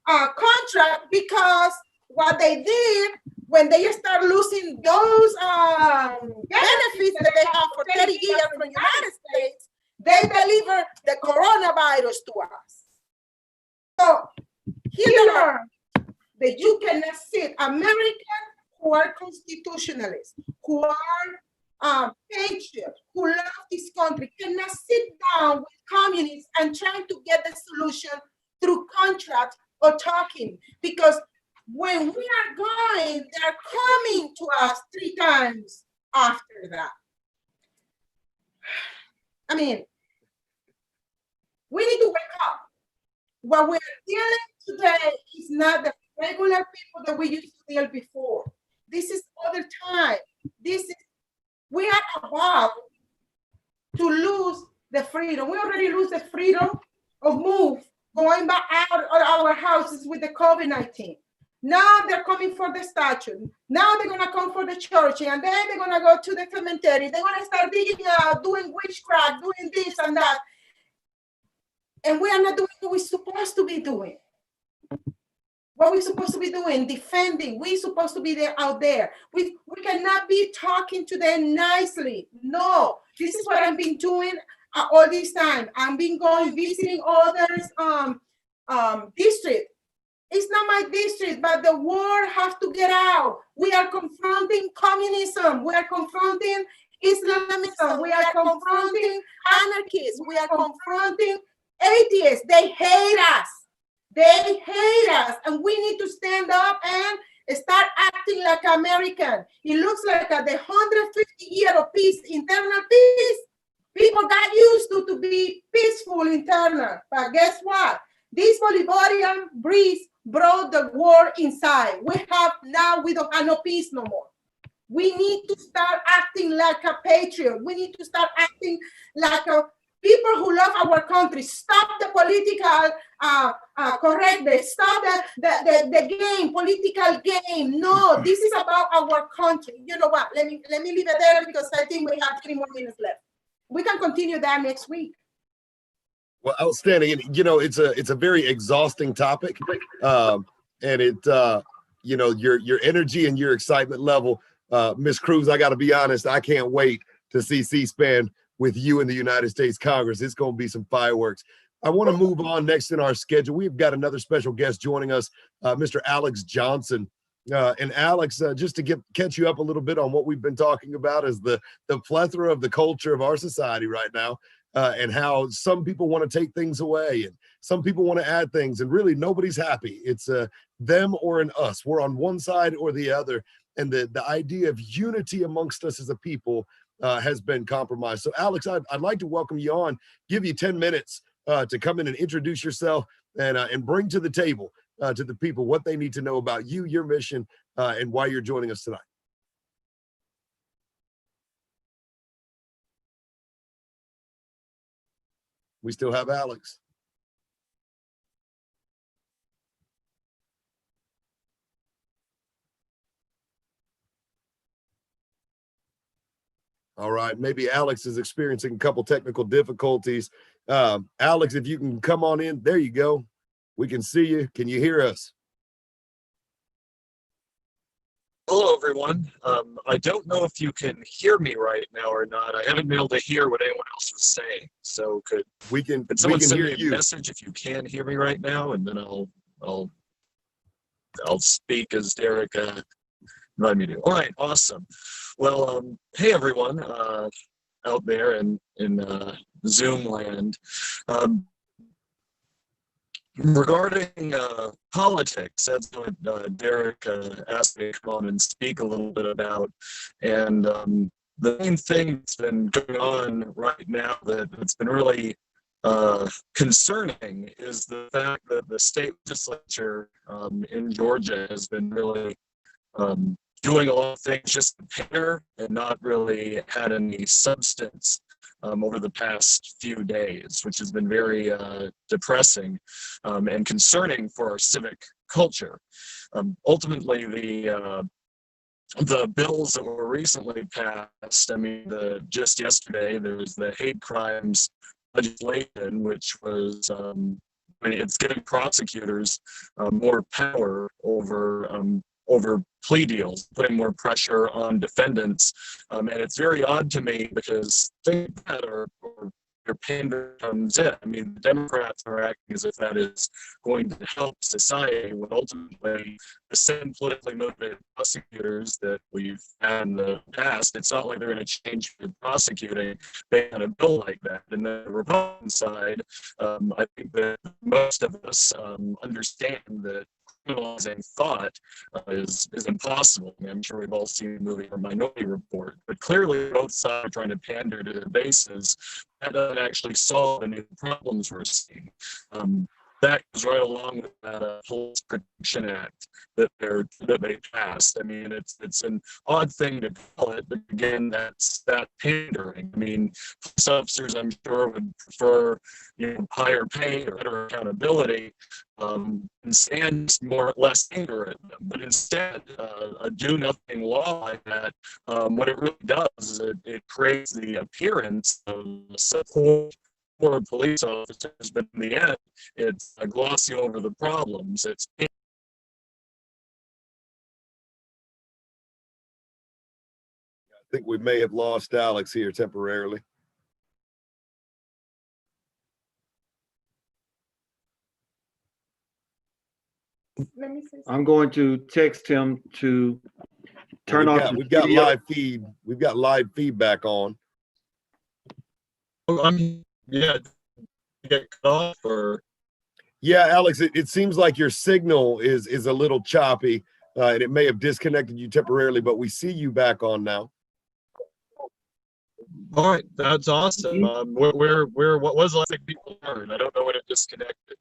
Speaker 3: contract, because what they did when they start losing those benefits that they have for 30 years from the United States, they deliver the coronavirus to us. So he learned that you cannot sit, Americans who are constitutionalists, who are patriots, who love this country, cannot sit down with communists and trying to get the solution through contracts or talking. Because when we are going, they're coming to us 3 times after that. I mean, we need to wake up. What we're dealing today is not the regular people that we used to deal before. This is other time. We are about to lose the freedom. We already lose the freedom of move, going back out of our houses with the COVID-19. Now they're coming for the statue. Now they're gonna come for the church, and then they're gonna go to the cemetery. They're gonna start digging out, doing witchcraft, doing this and that. And we are not doing what we're supposed to be doing. What we're supposed to be doing, defending. We're supposed to be there out there. We cannot be talking to them nicely. No, this is what I've been doing all this time. I've been going visiting others district. It's not my district, but the word has to get out. We are confronting communism. We are confronting Islamism. We are confronting anarchists. We are confronting atheists. They hate us. They hate us, and we need to stand up and start acting like American. It looks like the 150 year of peace, internal peace. People got used to be peaceful internal, but guess what? This Bolivarian breeze brought the war inside. We don't have no peace no more. We need to start acting like a patriot. We need to start acting like a people who love our country. Stop the political correctness. Stop the game, political game. No, this is about our country. You know what? Let me leave it there because I think we have 3 more minutes left. We can continue that next week.
Speaker 2: Well, outstanding. And, you know, it's a very exhausting topic. And it, you know, your energy and your excitement level, Ms. Cruz, I got to be honest, I can't wait to see C-SPAN with you in the United States Congress. It's going to be some fireworks. I want to move on next in our schedule. We've got another special guest joining us, Mr. Alex Johnson. And Alex, just to catch you up a little bit on what we've been talking about is the plethora of the culture of our society right now, and how some people want to take things away and some people want to add things, and really nobody's happy. It's them or an us. We're on one side or the other, and the idea of unity amongst us as a people has been compromised. So Alex, I'd like to welcome you on, give you 10 minutes to come in and introduce yourself and bring to the table to the people what they need to know about you, your mission, and why you're joining us tonight. We still have Alex. All right, maybe Alex is experiencing a couple technical difficulties. Alex, if you can come on in, there you go. We can see you. Can you hear us?
Speaker 5: Hello, everyone. I don't know if you can hear me right now or not. I haven't been able to hear what anyone else was saying. So could someone send me a message if you can hear me right now, and then I'll speak as Derrick invited me to. All right, awesome. Well, hey everyone out there in Zoom land. Regarding politics, that's what Derrick asked me to come on and speak a little bit about. And the main thing that's been going on right now that's been really concerning is the fact that the state legislature in Georgia has been really doing a lot of things just to pander and not really had any substance over the past few days, which has been very depressing and concerning for our civic culture. Ultimately, the bills that were recently passed, I mean, just yesterday, there was the hate crimes legislation, which was, I mean, it's giving prosecutors more power over plea deals, putting more pressure on defendants. And it's very odd to me because things that are your pander comes in. I mean, the Democrats are acting as if that is going to help society, when ultimately the same politically motivated prosecutors that we've had in the past, it's not like they're going to change the prosecuting based on a bill like that. And the Republican side, I think that most of us understand that criminalizing thought is impossible. I mean, I'm sure we've all seen the movie Minority Report, but clearly both sides are trying to pander to their bases. That doesn't actually solve any of the problems we're seeing. That goes right along with that Police Protection Act that they passed. I mean, it's an odd thing to call it, but again, that's that pandering. I mean, police officers, I'm sure, would prefer, you know, higher pay or better accountability, and more or less anger at them. But instead, a do-nothing law like that, what it really does is it creates the appearance of support for police officers, but in the end, it's glossing over the problems. I
Speaker 2: think we may have lost Alex here temporarily.
Speaker 1: I'm going to text him to turn off.
Speaker 2: We've got live feed. We've got live feedback on.
Speaker 5: Yeah, get cut off or.
Speaker 2: Yeah, Alex, it seems like your signal is a little choppy, and it may have disconnected you temporarily, but we see you back on now.
Speaker 5: All right, that's awesome. What was the last thing people heard? I don't know when it disconnected.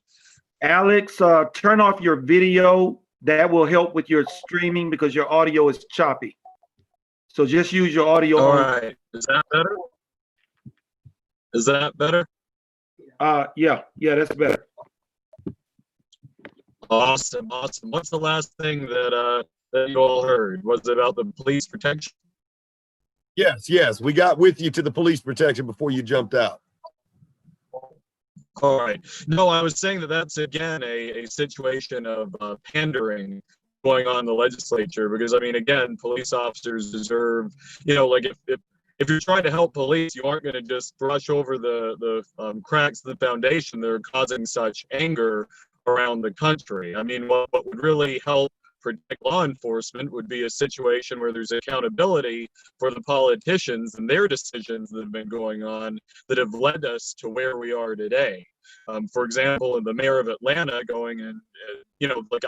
Speaker 1: Alex, turn off your video. That will help with your streaming because your audio is choppy. So just use your audio.
Speaker 5: All right, is that better? Is that better?
Speaker 1: Yeah, that's better.
Speaker 5: Awesome. What's the last thing that you all heard? Was it about the police protection?
Speaker 2: Yes, we got with you to the police protection before you jumped out.
Speaker 5: All right. No, I was saying that that's again a situation of pandering going on in the legislature, because I mean, again, police officers deserve, like if you're trying to help police, you aren't going to just brush over the cracks of the foundation that are causing such anger around the country. I mean, what would really help protect law enforcement would be a situation where there's accountability for the politicians and their decisions that have been going on that have led us to where we are today. For example, the mayor of Atlanta going and, like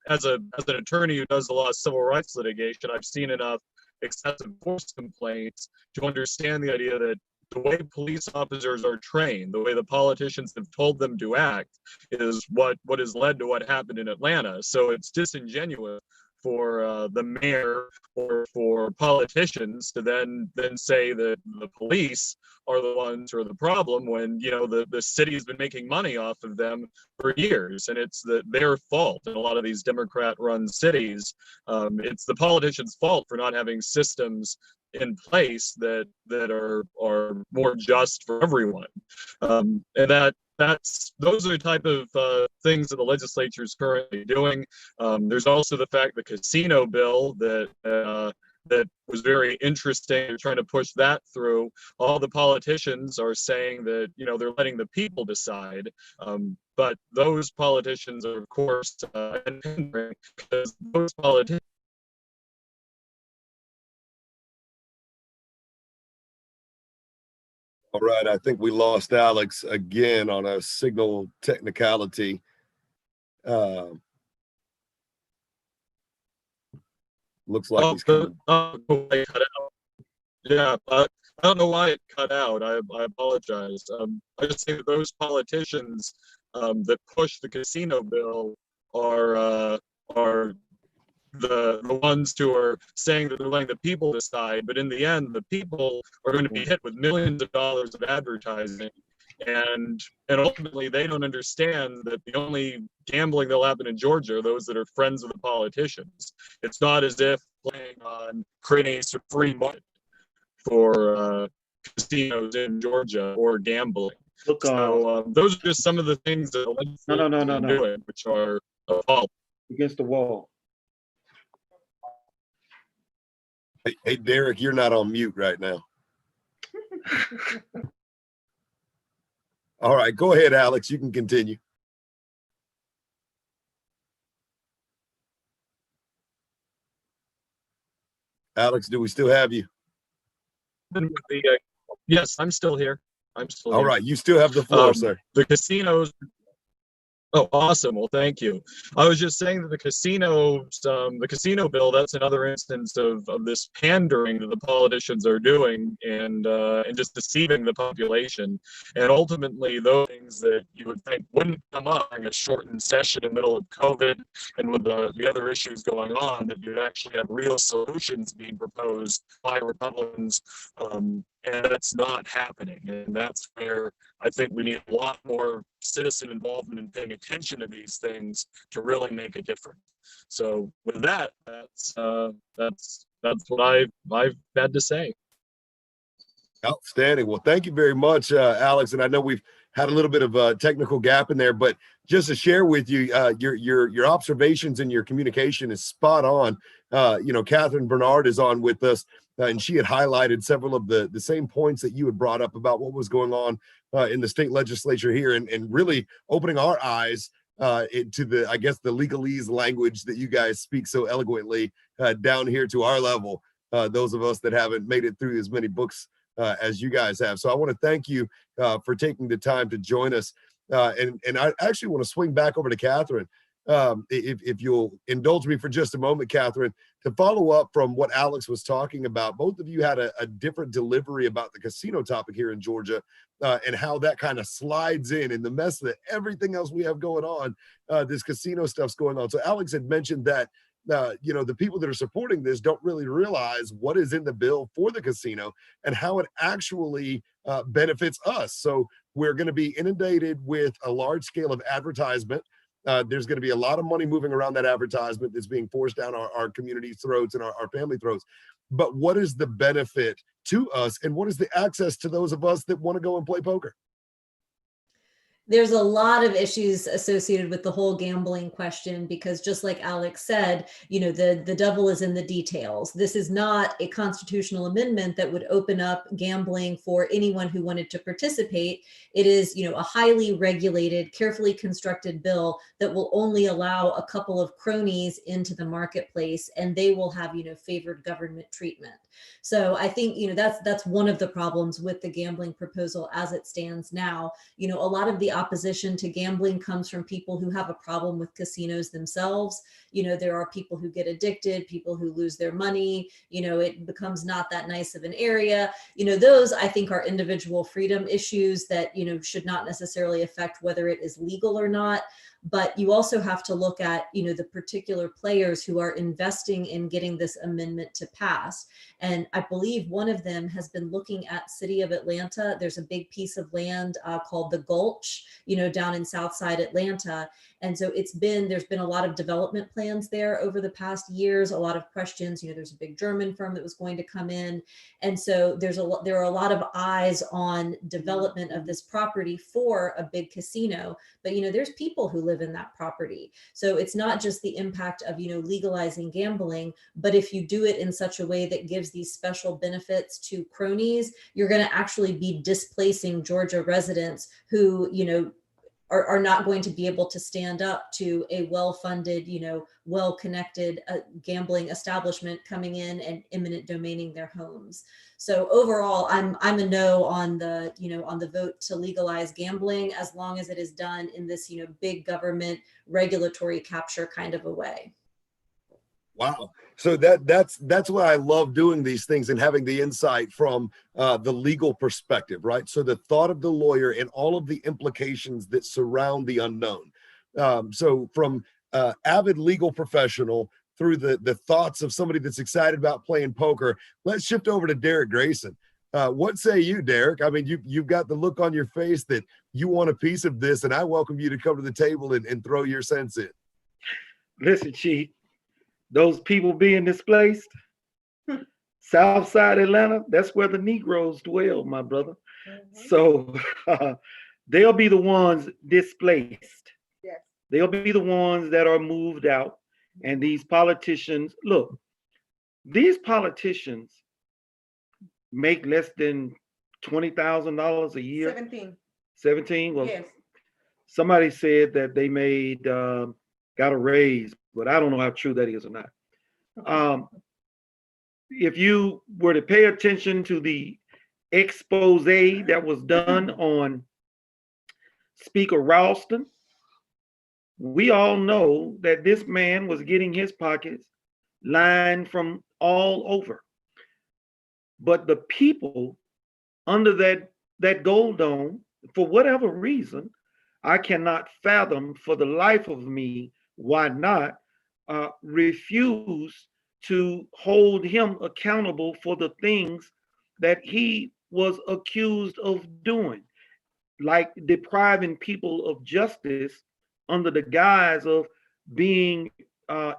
Speaker 5: as an attorney who does a lot of civil rights litigation, I've seen enough excessive force complaints to understand the idea that the way police officers are trained, the way the politicians have told them to act, is what has led to what happened in Atlanta. So it's disingenuous for the mayor or for politicians to then say that the police are the ones who are the problem when the city has been making money off of them for years, and it's their fault. In a lot of these Democrat-run cities, it's the politicians' fault for not having systems in place that are more just for everyone, and those are the type of things that the legislature is currently doing. There's also the fact the casino bill that was very interesting. They're trying to push that through. All the politicians are saying that they're letting the people decide, but those politicians are of course because those politicians.
Speaker 2: All right, I think we lost Alex again on a signal technicality. Looks like he's coming.
Speaker 5: Yeah, I don't know why it cut out. I apologize. I just think that those politicians that push the casino bill are the ones who are saying that they're letting the people decide, but in the end, the people are going to be hit with millions of dollars of advertising, and ultimately they don't understand that the only gambling that'll happen in Georgia are those that are friends of the politicians. It's not as if playing on creating a free market for casinos in Georgia or gambling.
Speaker 1: Look,
Speaker 5: so those are just some of the things that the legislature is doing, which are appalling.
Speaker 1: Against the wall.
Speaker 2: Hey, Derrick, you're not on mute right now. All right, go ahead, Alex. You can continue. Alex, do we still have you?
Speaker 5: Yes, I'm still here.
Speaker 2: All right, you still have the floor, sir.
Speaker 5: The casinos. Oh, awesome. Well, thank you. I was just saying that the casino bill, that's another instance of this pandering that the politicians are doing and just deceiving the population. And ultimately, those things that you would think wouldn't come up during a shortened session in the middle of COVID and with the other issues going on, that you'd actually have real solutions being proposed by Republicans. And that's not happening. And that's where I think we need a lot more citizen involvement and paying attention to these things to really make a difference. So with that, that's what I've had to say.
Speaker 2: Outstanding. Well, thank you very much, Alex. And I know we've had a little bit of a technical gap in there, but just to share with you, your observations and your communication is spot on. Catherine Bernard is on with us, and she had highlighted several of the same points that you had brought up about what was going on in the state legislature here, and really opening our eyes into the legalese language that you guys speak so eloquently down here to our level, those of us that haven't made it through as many books as you guys have. So I want to thank you for taking the time to join us. And I actually want to swing back over to Catherine. If you'll indulge me for just a moment, Catherine, to follow up from what Alex was talking about. Both of you had a different delivery about the casino topic here in Georgia, and how that kind of slides in the mess that everything else we have going on. This casino stuff's going on. So Alex had mentioned that the people that are supporting this don't really realize what is in the bill for the casino and how it actually benefits us. So we're going to be inundated with a large scale of advertisement. There's going to be a lot of money moving around that advertisement that's being forced down our community's throats and our family throats. But what is the benefit to us, and what is the access to those of us that want to go and play poker?
Speaker 4: There's a lot of issues associated with the whole gambling question, because just like Alex said, the devil is in the details. This is not a constitutional amendment that would open up gambling for anyone who wanted to participate. It is, a highly regulated, carefully constructed bill that will only allow a couple of cronies into the marketplace, and they will have, favored government treatment. So I think, that's one of the problems with the gambling proposal as it stands now. A lot of the opposition to gambling comes from people who have a problem with casinos themselves. There are people who get addicted, people who lose their money, it becomes not that nice of an area. Those I think are individual freedom issues that, should not necessarily affect whether it is legal or not. But you also have to look at, the particular players who are investing in getting this amendment to pass. And I believe one of them has been looking at City of Atlanta. There's a big piece of land called the Gulch, down in Southside Atlanta. And so there's been a lot of development plans there over the past years, a lot of questions. There's a big German firm that was going to come in. And so there are a lot of eyes on development of this property for a big casino. But, there's people who live in that property. So it's not just the impact of, legalizing gambling, but if you do it in such a way that gives these special benefits to cronies, you're going to actually be displacing Georgia residents who, are not going to be able to stand up to a well-funded, well-connected gambling establishment coming in and eminent domaining their homes. So overall, I'm a no on the vote to legalize gambling, as long as it is done in this, big government regulatory capture kind of a way.
Speaker 2: Wow. So that's why I love doing these things and having the insight from the legal perspective, right? So the thought of the lawyer and all of the implications that surround the unknown. So from avid legal professional through the thoughts of somebody that's excited about playing poker, let's shift over to Derrick Grayson. What say you, Derrick? I mean, you've got the look on your face that you want a piece of this, and I welcome you to come to the table and throw your sense in.
Speaker 1: Listen, Chief. Those people being displaced, Southside Atlanta, that's where the Negroes dwell, my brother. Mm-hmm. So they'll be the ones displaced. Yes. They'll be the ones that are moved out. And these politicians, look, these politicians make less than $20,000 a year. 17? Well, yes. Somebody said that they made, got a raise, but I don't know how true that is or not. If you were to pay attention to the expose that was done on Speaker Ralston, we all know that this man was getting his pockets lined from all over. But the people under that gold dome, for whatever reason, I cannot fathom for the life of me why not refuse to hold him accountable for the things that he was accused of doing, like depriving people of justice under the guise of being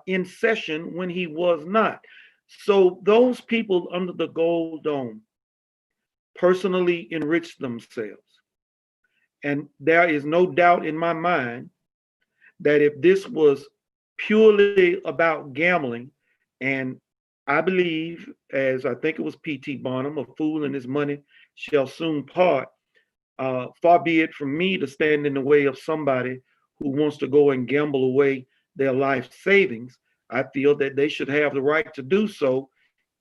Speaker 1: in session when he was not. So those people under the gold dome personally enriched themselves. And there is no doubt in my mind that if this was purely about gambling, and I believe, as I think it was P.T. Barnum, a fool and his money shall soon part, far be it from me to stand in the way of somebody who wants to go and gamble away their life savings. I feel that they should have the right to do so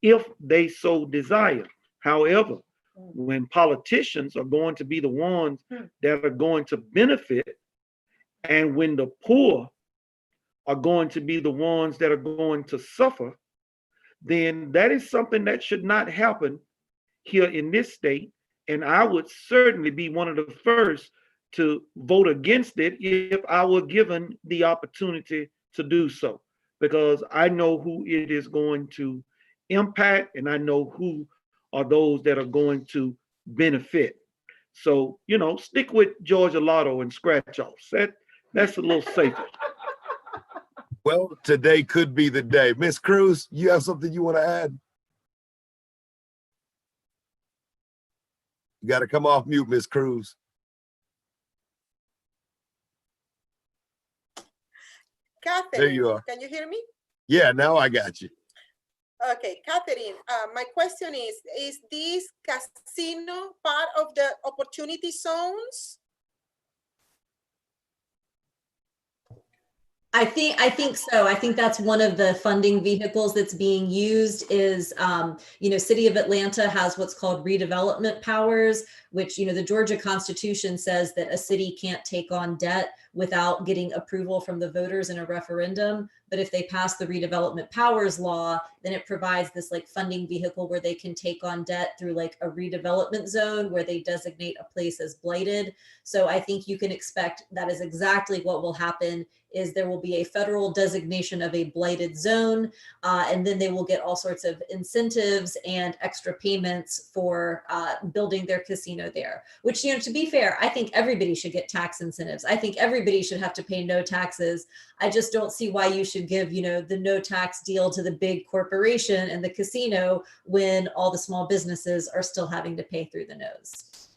Speaker 1: if they so desire. However, when politicians are going to be the ones that are going to benefit, and when the poor are going to be the ones that are going to suffer, then that is something that should not happen here in this state. And I would certainly be one of the first to vote against it if I were given the opportunity to do so, because I know who it is going to impact, and I know who are those that are going to benefit. So, stick with Georgia Lotto and scratch offs. That's a little safer.
Speaker 2: Well, today could be the day. Miss Cruz, you have something you want to add? You got to come off mute, Miss Cruz.
Speaker 3: Catherine,
Speaker 2: There you are.
Speaker 3: can you hear me?
Speaker 2: Yeah, now I got you.
Speaker 3: Okay, Catherine, my question is this casino part of the opportunity zones?
Speaker 4: I think so. I think that's one of the funding vehicles that's being used is, City of Atlanta has what's called redevelopment powers, which, the Georgia Constitution says that a city can't take on debt without getting approval from the voters in a referendum. But if they pass the redevelopment powers law, then it provides this like funding vehicle where they can take on debt through like a redevelopment zone where they designate a place as blighted. So I think you can expect that is exactly what will happen is there will be a federal designation of a blighted zone, and then they will get all sorts of incentives and extra payments for building their casino there, which, to be fair, I think everybody should get tax incentives. I think everybody should have to pay no taxes. I just don't see why you should give, the no tax deal to the big corporation and the casino when all the small businesses are still having to pay through the nose.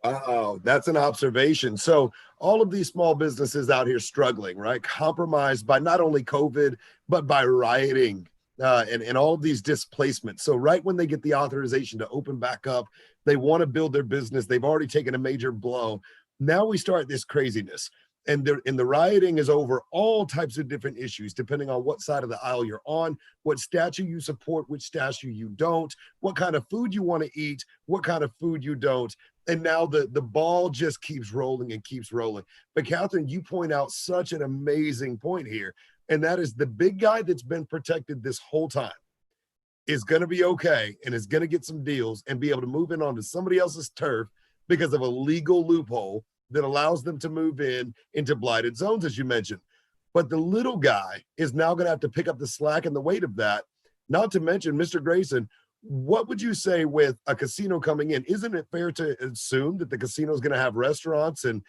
Speaker 2: Wow, that's an observation. So all of these small businesses out here struggling, right? Compromised by not only COVID, but by rioting and all of these displacements. So right when they get the authorization to open back up, they want to build their business. They've already taken a major blow. Now we start this craziness. And the rioting is over all types of different issues, depending on what side of the aisle you're on, what statue you support, which statue you don't, what kind of food you want to eat, what kind of food you don't. And now the ball just keeps rolling and keeps rolling. But Catherine, you point out such an amazing point here. And that is the big guy that's been protected this whole time is going to be okay and is going to get some deals and be able to move in onto somebody else's turf because of a legal loophole that allows them to move into blighted zones, as you mentioned. But the little guy is now going to have to pick up the slack and the weight of that. Not to mention, Mr. Grayson, what would you say with a casino coming in? Isn't it fair to assume that the casino is going to have restaurants and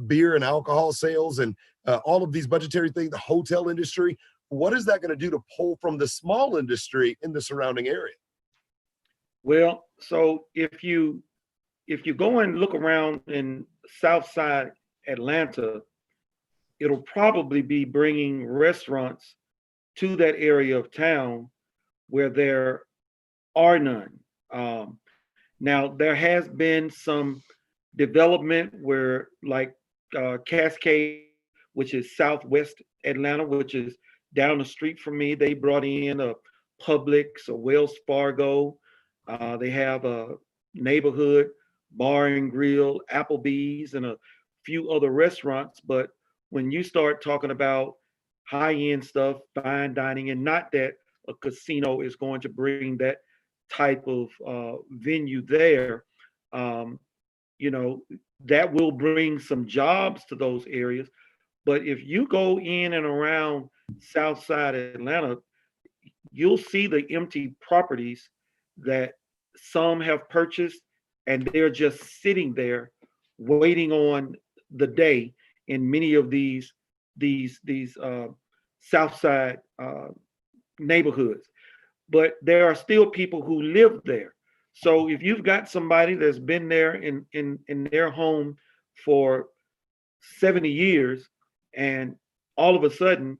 Speaker 2: beer and alcohol sales and all of these budgetary things, the hotel industry? What is that going to do to pull from the small industry in the surrounding area?
Speaker 1: Well, so if you go and look around in Southside Atlanta, it'll probably be bringing restaurants to that area of town where there are none. Now, there has been some development where, like Cascade, which is Southwest Atlanta, which is down the street from me, they brought in a Publix, a Wells Fargo. They have a neighborhood bar and grill, Applebee's, and a few other restaurants. But when you start talking about high-end stuff, fine dining, and not that a casino is going to bring that type of venue there, that will bring some jobs to those areas. But if you go in and around Southside Atlanta, you'll see the empty properties that some have purchased, and they're just sitting there waiting on the day in many of these Southside neighborhoods. But there are still people who live there. So if you've got somebody that's been there in their home for 70 years, and all of a sudden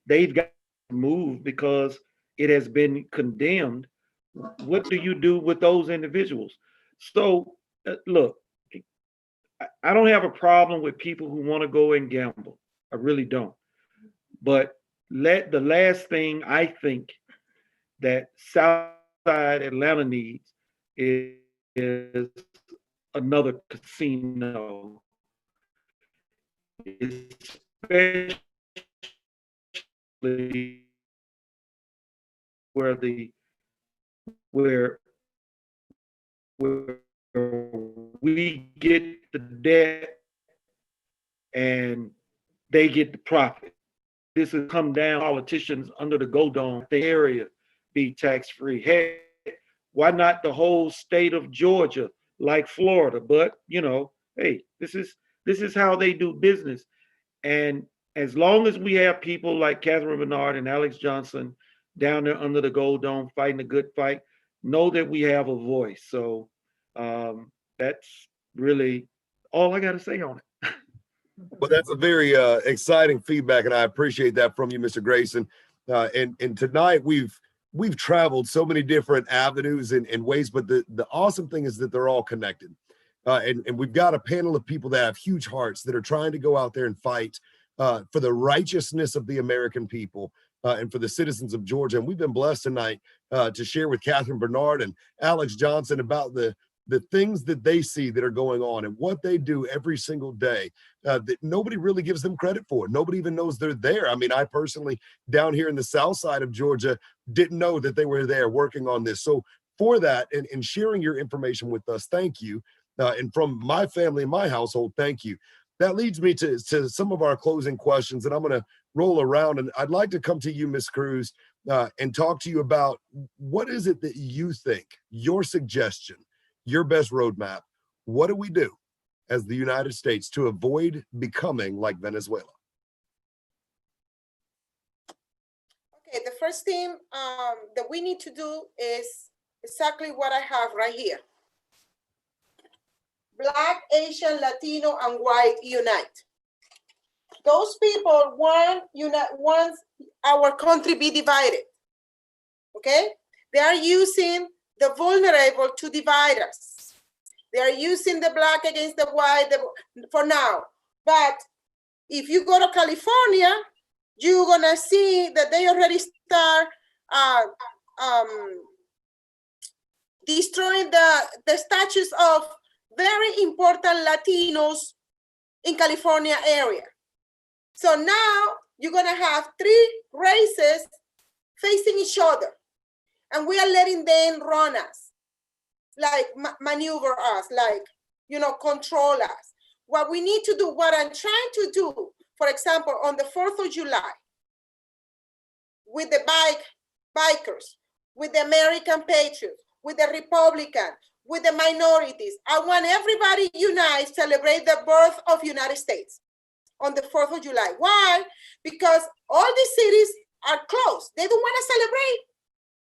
Speaker 1: they've got to move because it has been condemned, what do you do with those individuals? So look, I don't have a problem with people who want to go and gamble. I really don't. But the last thing I think that Southside Atlanta needs is another casino, especially where the where where we get the debt and they get the profit. This has come down. Politicians under the gold dome, the area be tax free. Hey, why not the whole state of Georgia, like Florida? But hey, this is how they do business. And as long as we have people like Catherine Bernard and Alex Johnson down there under the gold dome fighting a good fight, know that we have a voice. So that's really all I got to say on it.
Speaker 2: Well, that's a very exciting feedback, and I appreciate that from you, Mr. Grayson. And tonight we've traveled so many different avenues and ways, but the awesome thing is that they're all connected. And we've got a panel of people that have huge hearts that are trying to go out there and fight for the righteousness of the American people and for the citizens of Georgia. And we've been blessed tonight to share with Catherine Bernard and Alex Johnson about the things that they see that are going on and what they do every single day that nobody really gives them credit for. Nobody even knows they're there. I mean, I personally, down here in the south side of Georgia, didn't know that they were there working on this. So for that and sharing your information with us, thank you. And from my family and my household, thank you. That leads me to some of our closing questions, and I'm going to roll around. And I'd like to come to you, Ms. Cruz, and talk to you about what is it that you think, your suggestion, your best roadmap. What do we do as the United States to avoid becoming like Venezuela?
Speaker 3: Okay, the first thing that we need to do is exactly what I have right here. Black, Asian, Latino, and white unite. Those people want our country be divided. Okay? They are using the vulnerable to divide us. They are using the black against the white for now. But if you go to California, you're gonna see that they already start destroying the statues of very important Latinos in California area. So now you're gonna have three races facing each other, and we are letting them run us, like maneuver us, like, control us. What we need to do, what I'm trying to do, for example, on the 4th of July, with the bikers, with the American patriots, with the Republicans, with the minorities, I want everybody unite, celebrate the birth of United States on the 4th of July. Why? Because all these cities are closed. They don't want to celebrate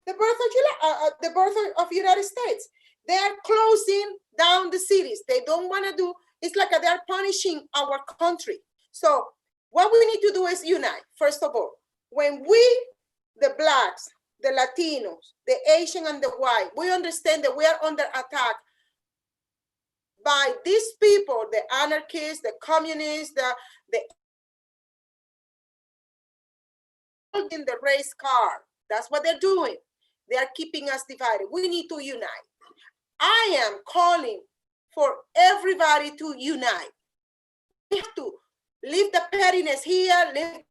Speaker 3: the birth of July, the birth of United States. They are closing down the cities. They don't want to do, it's like they're punishing our country. So what we need to do is unite, first of all. When we, the blacks, the Latinos, the Asian, and the white, we understand that we are under attack by these people, the anarchists, the communists, in the race car. That's what they're doing. They are keeping us divided. We need to unite. I am calling for everybody to unite. We have to leave the pettiness here, leave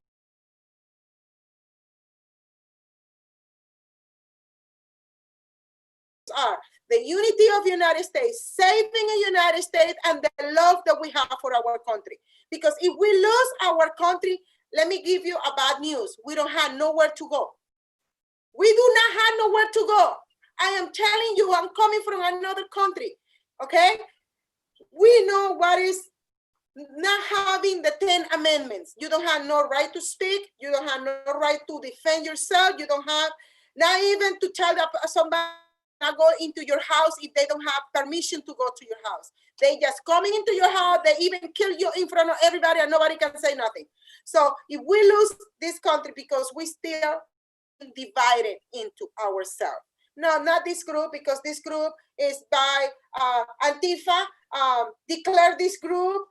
Speaker 3: are the unity of the United States, saving the United States, and the love that we have for our country. Because if we lose our country, let me give you a bad news. We don't have nowhere to go. We do not have nowhere to go. I am telling you, I'm coming from another country, okay? We know what is not having the 10 amendments. You don't have no right to speak. You don't have no right to defend yourself. You don't have, not even to tell somebody not go into your house if they don't have permission to go to your house. They just coming into your house. They even kill you in front of everybody and nobody can say nothing. So if we lose this country because we still divided into ourselves. No, not this group, because this group is by Antifa, declare this group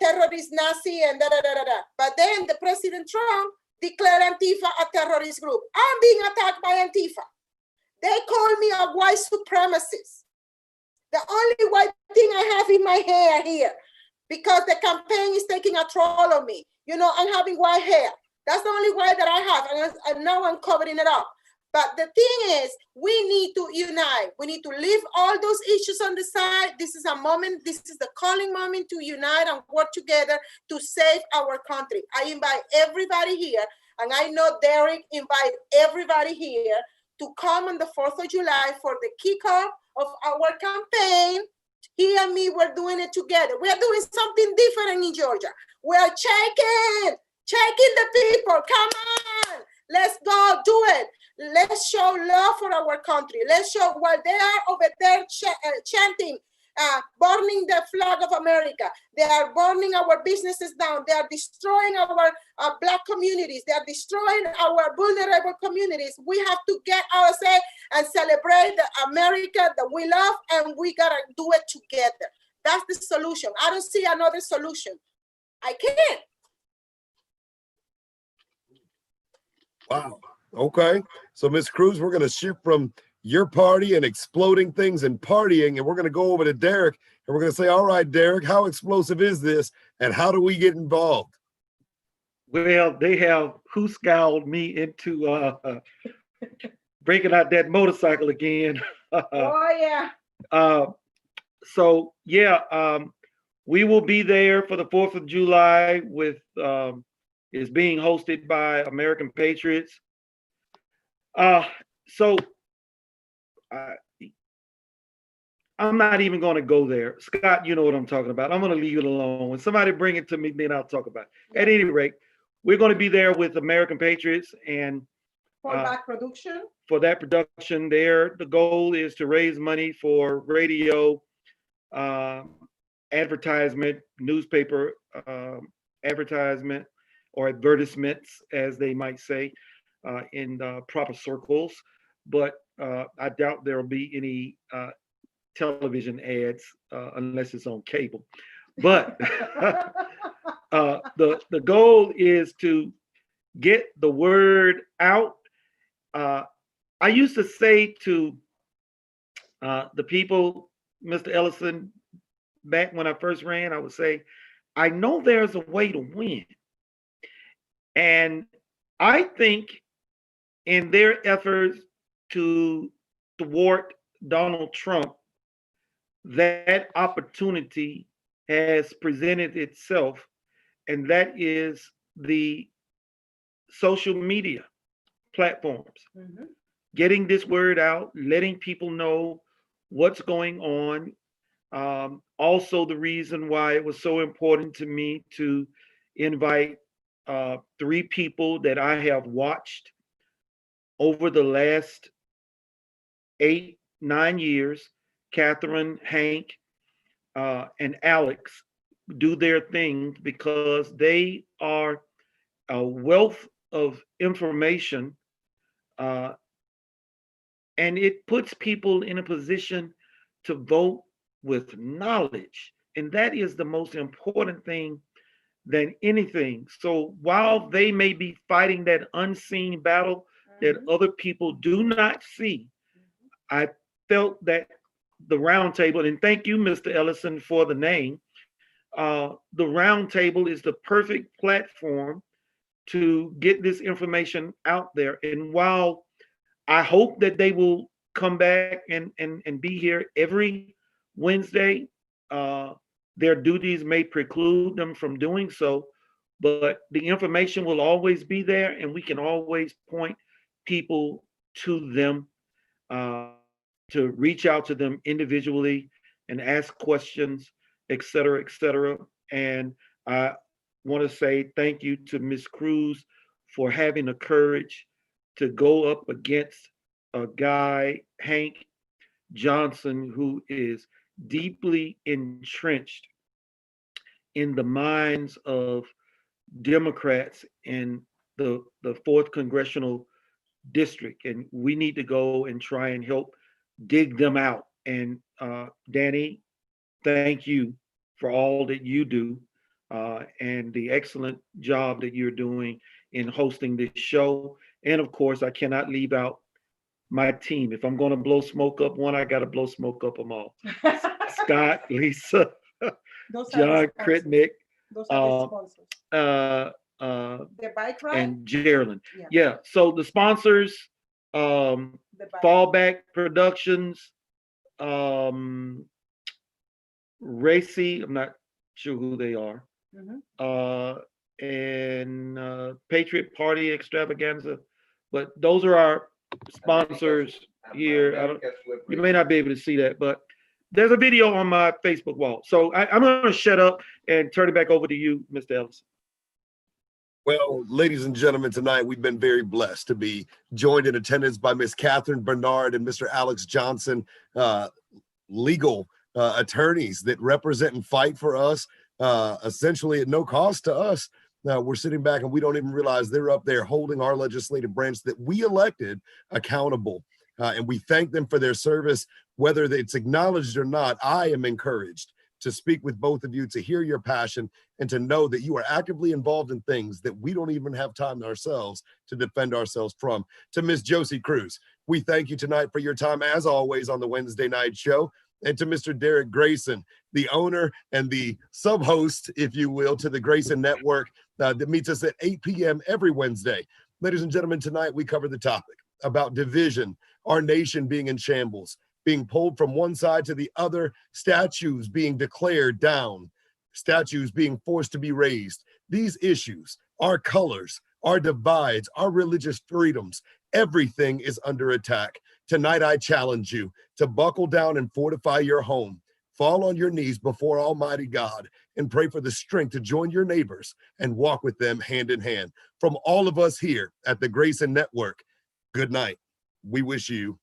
Speaker 3: terrorist, Nazi, and da-da-da-da-da. But then the President Trump declared Antifa a terrorist group. I'm being attacked by Antifa. They call me a white supremacist. The only white thing I have in my hair here, because the campaign is taking a troll on me. You know, I'm having white hair. That's the only white that I have, and now I'm covering it up. But the thing is, we need to unite. We need to leave all those issues on the side. This is a moment, this is the calling moment to unite and work together to save our country. I invite everybody here, and I know Derrick invite everybody here to come on the 4th of July for the kickoff of our campaign. He and me, we're doing it together. We're doing something different in Georgia. We're checking the people. Come on, let's go do it. Let's show love for our country. Let's show, while they are over there chanting, burning the flag of America. They are burning our businesses down. They are destroying our Black communities. They are destroying our vulnerable communities. We have to get our say and celebrate the America that we love, and we gotta do it together. That's the solution. I don't see another solution. I can't.
Speaker 2: Wow. Okay. So, Ms. Cruz, we're going to shift from your party and exploding things and partying, and we're going to go over to Derrick, and we're going to say, all right, Derrick, how explosive is this, and how do we get involved?
Speaker 1: Well, they have who scowled me into breaking out that motorcycle again.
Speaker 3: Oh, yeah.
Speaker 1: So, yeah, we will be there for the 4th of July with, is being hosted by American Patriots. So I'm not even going to go there. Scott, you know what I'm talking about. I'm going to leave it alone. When somebody bring it to me, then I'll talk about it. At any rate, we're going to be there with American Patriots, and
Speaker 3: For that production?
Speaker 1: For that production there, the goal is to raise money for radio, advertisement, newspaper advertisement, or advertisements, as they might say, in proper circles. But I doubt there will be any television ads unless it's on cable. But the goal is to get the word out. I used to say to the people, Mr. Ellison, back when I first ran, I would say, I know there's a way to win. And I think in their efforts to thwart Donald Trump, that opportunity has presented itself, and that is the social media platforms. Mm-hmm. Getting this word out, letting people know what's going on. Also, the reason why it was so important to me to invite 3 people that I have watched over the last 8, 9 years, Catherine, Hank, and Alex, do their thing, because they are a wealth of information, and it puts people in a position to vote with knowledge. And that is the most important thing than anything. So while they may be fighting that unseen battle that other people do not see, I felt that the round table, and thank you, Mr. Ellison, for the name. The round table is the perfect platform to get this information out there. And while I hope that they will come back and be here every Wednesday, their duties may preclude them from doing so, but the information will always be there, and we can always point people to them, to reach out to them individually and ask questions, et cetera, et cetera. And I want to say thank you to Ms. Cruz for having the courage to go up against a guy, Hank Johnson, who is deeply entrenched in the minds of Democrats in the 4th Congressional District. And we need to go and try and help dig them out. And Danny, thank you for all that you do, and the excellent job that you're doing in hosting this show. And of course, I cannot leave out my team. If I'm going to blow smoke up one, I got to blow smoke up them all. Scott, Lisa,
Speaker 3: Those are the
Speaker 1: John
Speaker 3: sponsors.
Speaker 1: Kritnick,
Speaker 3: Those are the sponsors. The bike ride?
Speaker 1: and Geraldine.
Speaker 3: Yeah.
Speaker 1: Yeah. So the sponsors,
Speaker 3: The bike.
Speaker 1: Fallback Productions, Racy, I'm not sure who they are,
Speaker 3: Mhm.
Speaker 1: and Patriot Party Extravaganza. But those are our sponsors here. You may not be able to see that, but there's a video on my Facebook wall. So I'm going to shut up and turn it back over to you, Mr. Ellison.
Speaker 2: Well, ladies and gentlemen, tonight we've been very blessed to be joined in attendance by Miss Catherine Bernard and Mr. Alex Johnson, legal attorneys that represent and fight for us, essentially at no cost to us. Now we're sitting back and we don't even realize they're up there holding our legislative branch that we elected accountable. And we thank them for their service, whether it's acknowledged or not. I am encouraged to speak with both of you, to hear your passion, and to know that you are actively involved in things that we don't even have time ourselves to defend ourselves from. To Miss Josie Cruz, we thank you tonight for your time, as always, on the Wednesday night show. And to Mr. Derrick Grayson, the owner and the sub-host, if you will, to the Grayson Network that meets us at 8 p.m. every Wednesday. Ladies and gentlemen, tonight we cover the topic about division, our nation being in shambles, being pulled from one side to the other, statues being declared down, statues being forced to be raised. These issues, our colors, our divides, our religious freedoms, everything is under attack. Tonight, I challenge you to buckle down and fortify your home. Fall on your knees before Almighty God and pray for the strength to join your neighbors and walk with them hand in hand. From all of us here at the Grayson Network, good night. We wish you